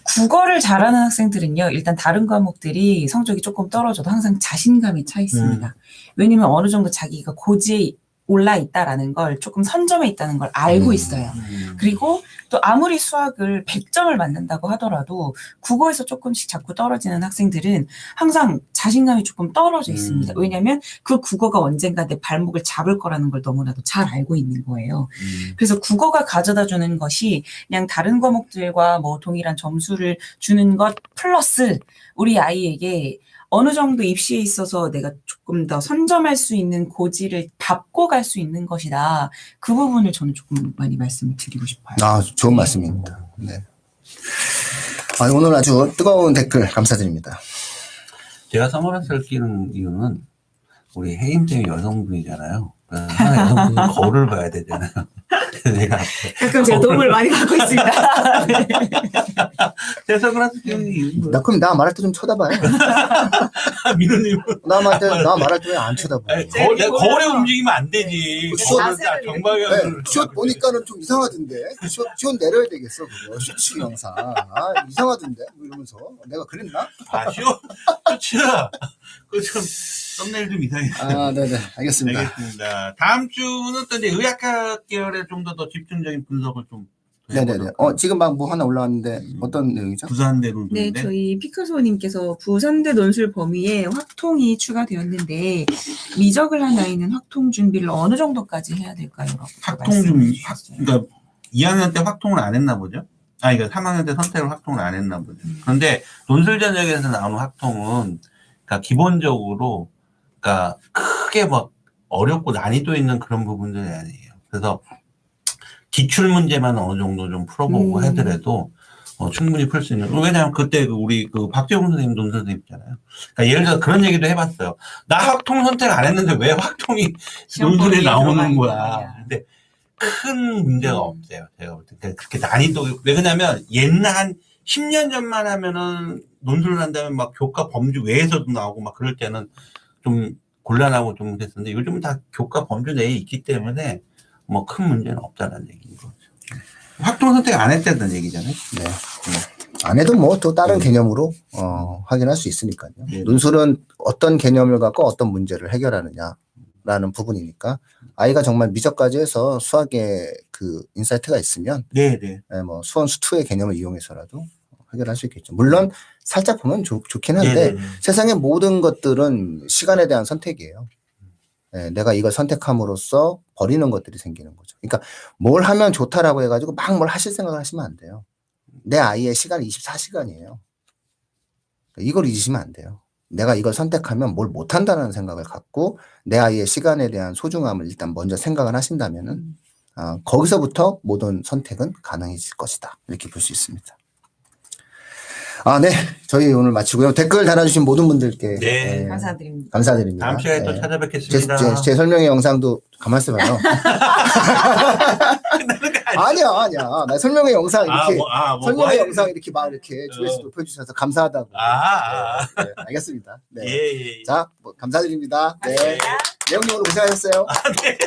국어를 잘하는 학생들은요. 일단 다른 과목들이 성적이 조금 떨어져도 항상 자신감이 차 있습니다. 왜냐면 어느 정도 자기가 고지에 올라 있다라는 걸 조금 선점해 있다는 걸 알고 있어요. 그리고 또 아무리 수학을 100점을 맞는다고 하더라도 국어에서 조금씩 자꾸 떨어지는 학생들은 항상 자신감이 조금 떨어져 있습니다. 왜냐하면 그 국어가 언젠가 내 발목을 잡을 거라는 걸 너무나도 잘 알고 있는 거예요. 그래서 국어가 가져다 주는 것이 그냥 다른 과목들과 뭐 동일한 점수를 주는 것 플러스 우리 아이에게 어느 정도 입시에 있어서 내가 조금 더 선점할 수 있는 고지를 밟고 갈 수 있는 것이다. 그 부분을 저는 조금 많이 말씀을 드리고 싶어요. 좋은 말씀입니다. 네. 오늘 아주 뜨거운 댓글 감사드립니다. 제가 서머라스를 끼는 이유는 우리 혜임쌤이 여성분이잖아요. 하나 여성분은 거울을 봐야 되잖아요. 내가 가끔 제가 도움을 많이 받고 있습니다. 네. 제가 선글라스 끼는 이유는 그럼 나 말할 때 좀 쳐다봐요. 민호님은 나 말할 때 왜 안 쳐다봐요? 내가 거울에 움직이면 안 되지. 거울은 딱 정방향을. 슛 보니까는 좀 이상하던데. 슛 내려야 되겠어, 그거. 슛 영상. 이상하던데. 이러면서. 내가 그랬나? 슈츠야. 그좀 썸네일 좀 이상해. 네네. 알겠습니다. 알겠습니다. 다음 주는 또 이제 의학학 계열에 좀 더 집중적인 분석을 좀. 네네네. 지금 막 뭐 하나 올라왔는데 어떤 내용이죠? 부산대 논술인데. 네, 저희 피카소님께서 부산대 논술 범위에 확통이 추가되었는데 미적을 한 아이는 확통 준비를 어느 정도까지 해야 될까요? 확통 준비, 그러니까 2학년 때 확통을 안 했나 보죠? 그러니까 3학년 때 선택을 확통을 안 했나 보죠. 그런데 논술 전형에서 나오는 확통은 그러니까 기본적으로 그러니까 크게 막 어렵고 난이도 있는 그런 부분들이 아니에요. 그래서 기출 문제만 어느 정도 좀 풀어보고 하더라도 충분히 풀 수 있는. 왜냐하면 그때 우리 박재홍 선생님 논술 선생님 있잖아요. 그러니까 예를 들어 그런 얘기도 해봤어요. 나 확통 선택 안 했는데 왜 확통이 논술에 나오는 거야. 근데 큰 문제가 없어요. 제가 볼 때. 그러니까 그렇게 난이도, 왜 그러냐면 옛날 한 10년 전만 하면은 논술을 한다면 막 교과 범주 외에서도 나오고 막 그럴 때는 좀 곤란하고 좀 됐었는데 요즘은 다 교과 범주 내에 있기 때문에 뭐 큰 문제는 없다는 얘기인 거죠. 확통 선택 안 했다는 얘기잖아요. 네. 안 해도 뭐 또 다른 개념으로 확인할 수 있으니까요. 논술은 어떤 개념을 갖고 어떤 문제를 해결하느냐라는 부분이니까 아이가 정말 미적까지 해서 수학에 그 인사이트가 있으면 뭐 수원 수투의 개념을 이용해서라도 해결할 수 있겠죠. 물론 살짝 보면 좋긴 한데 세상의 모든 것들은 시간에 대한 선택이에요. 내가 이걸 선택함으로써 버리는 것들이 생기는 거죠. 그러니까 뭘 하면 좋다라고 해가지고 막 뭘 하실 생각을 하시면 안 돼요. 내 아이의 시간이 24시간이에요. 이걸 잊으시면 안 돼요. 내가 이걸 선택하면 뭘 못한다는 생각을 갖고 내 아이의 시간에 대한 소중함을 일단 먼저 생각을 하신다면은 거기서부터 모든 선택은 가능해질 것이다. 이렇게 볼 수 있습니다. 네. 저희 오늘 마치고요. 댓글 달아주신 모든 분들께 네. 감사드립니다. 감사드립니다. 다음 시간에 또 네. 찾아뵙겠습니다. 제 설명의 영상도 가만있어 봐요. 아니야. 나 설명의 영상 이렇게 설명의 영상 이렇게 막 이렇게 조회수 높여주셔서 감사하다고. 네, 알겠습니다. 네. 예. 자, 감사드립니다. 네. 감사합니다. 내용님으로 고생하셨어요. 네.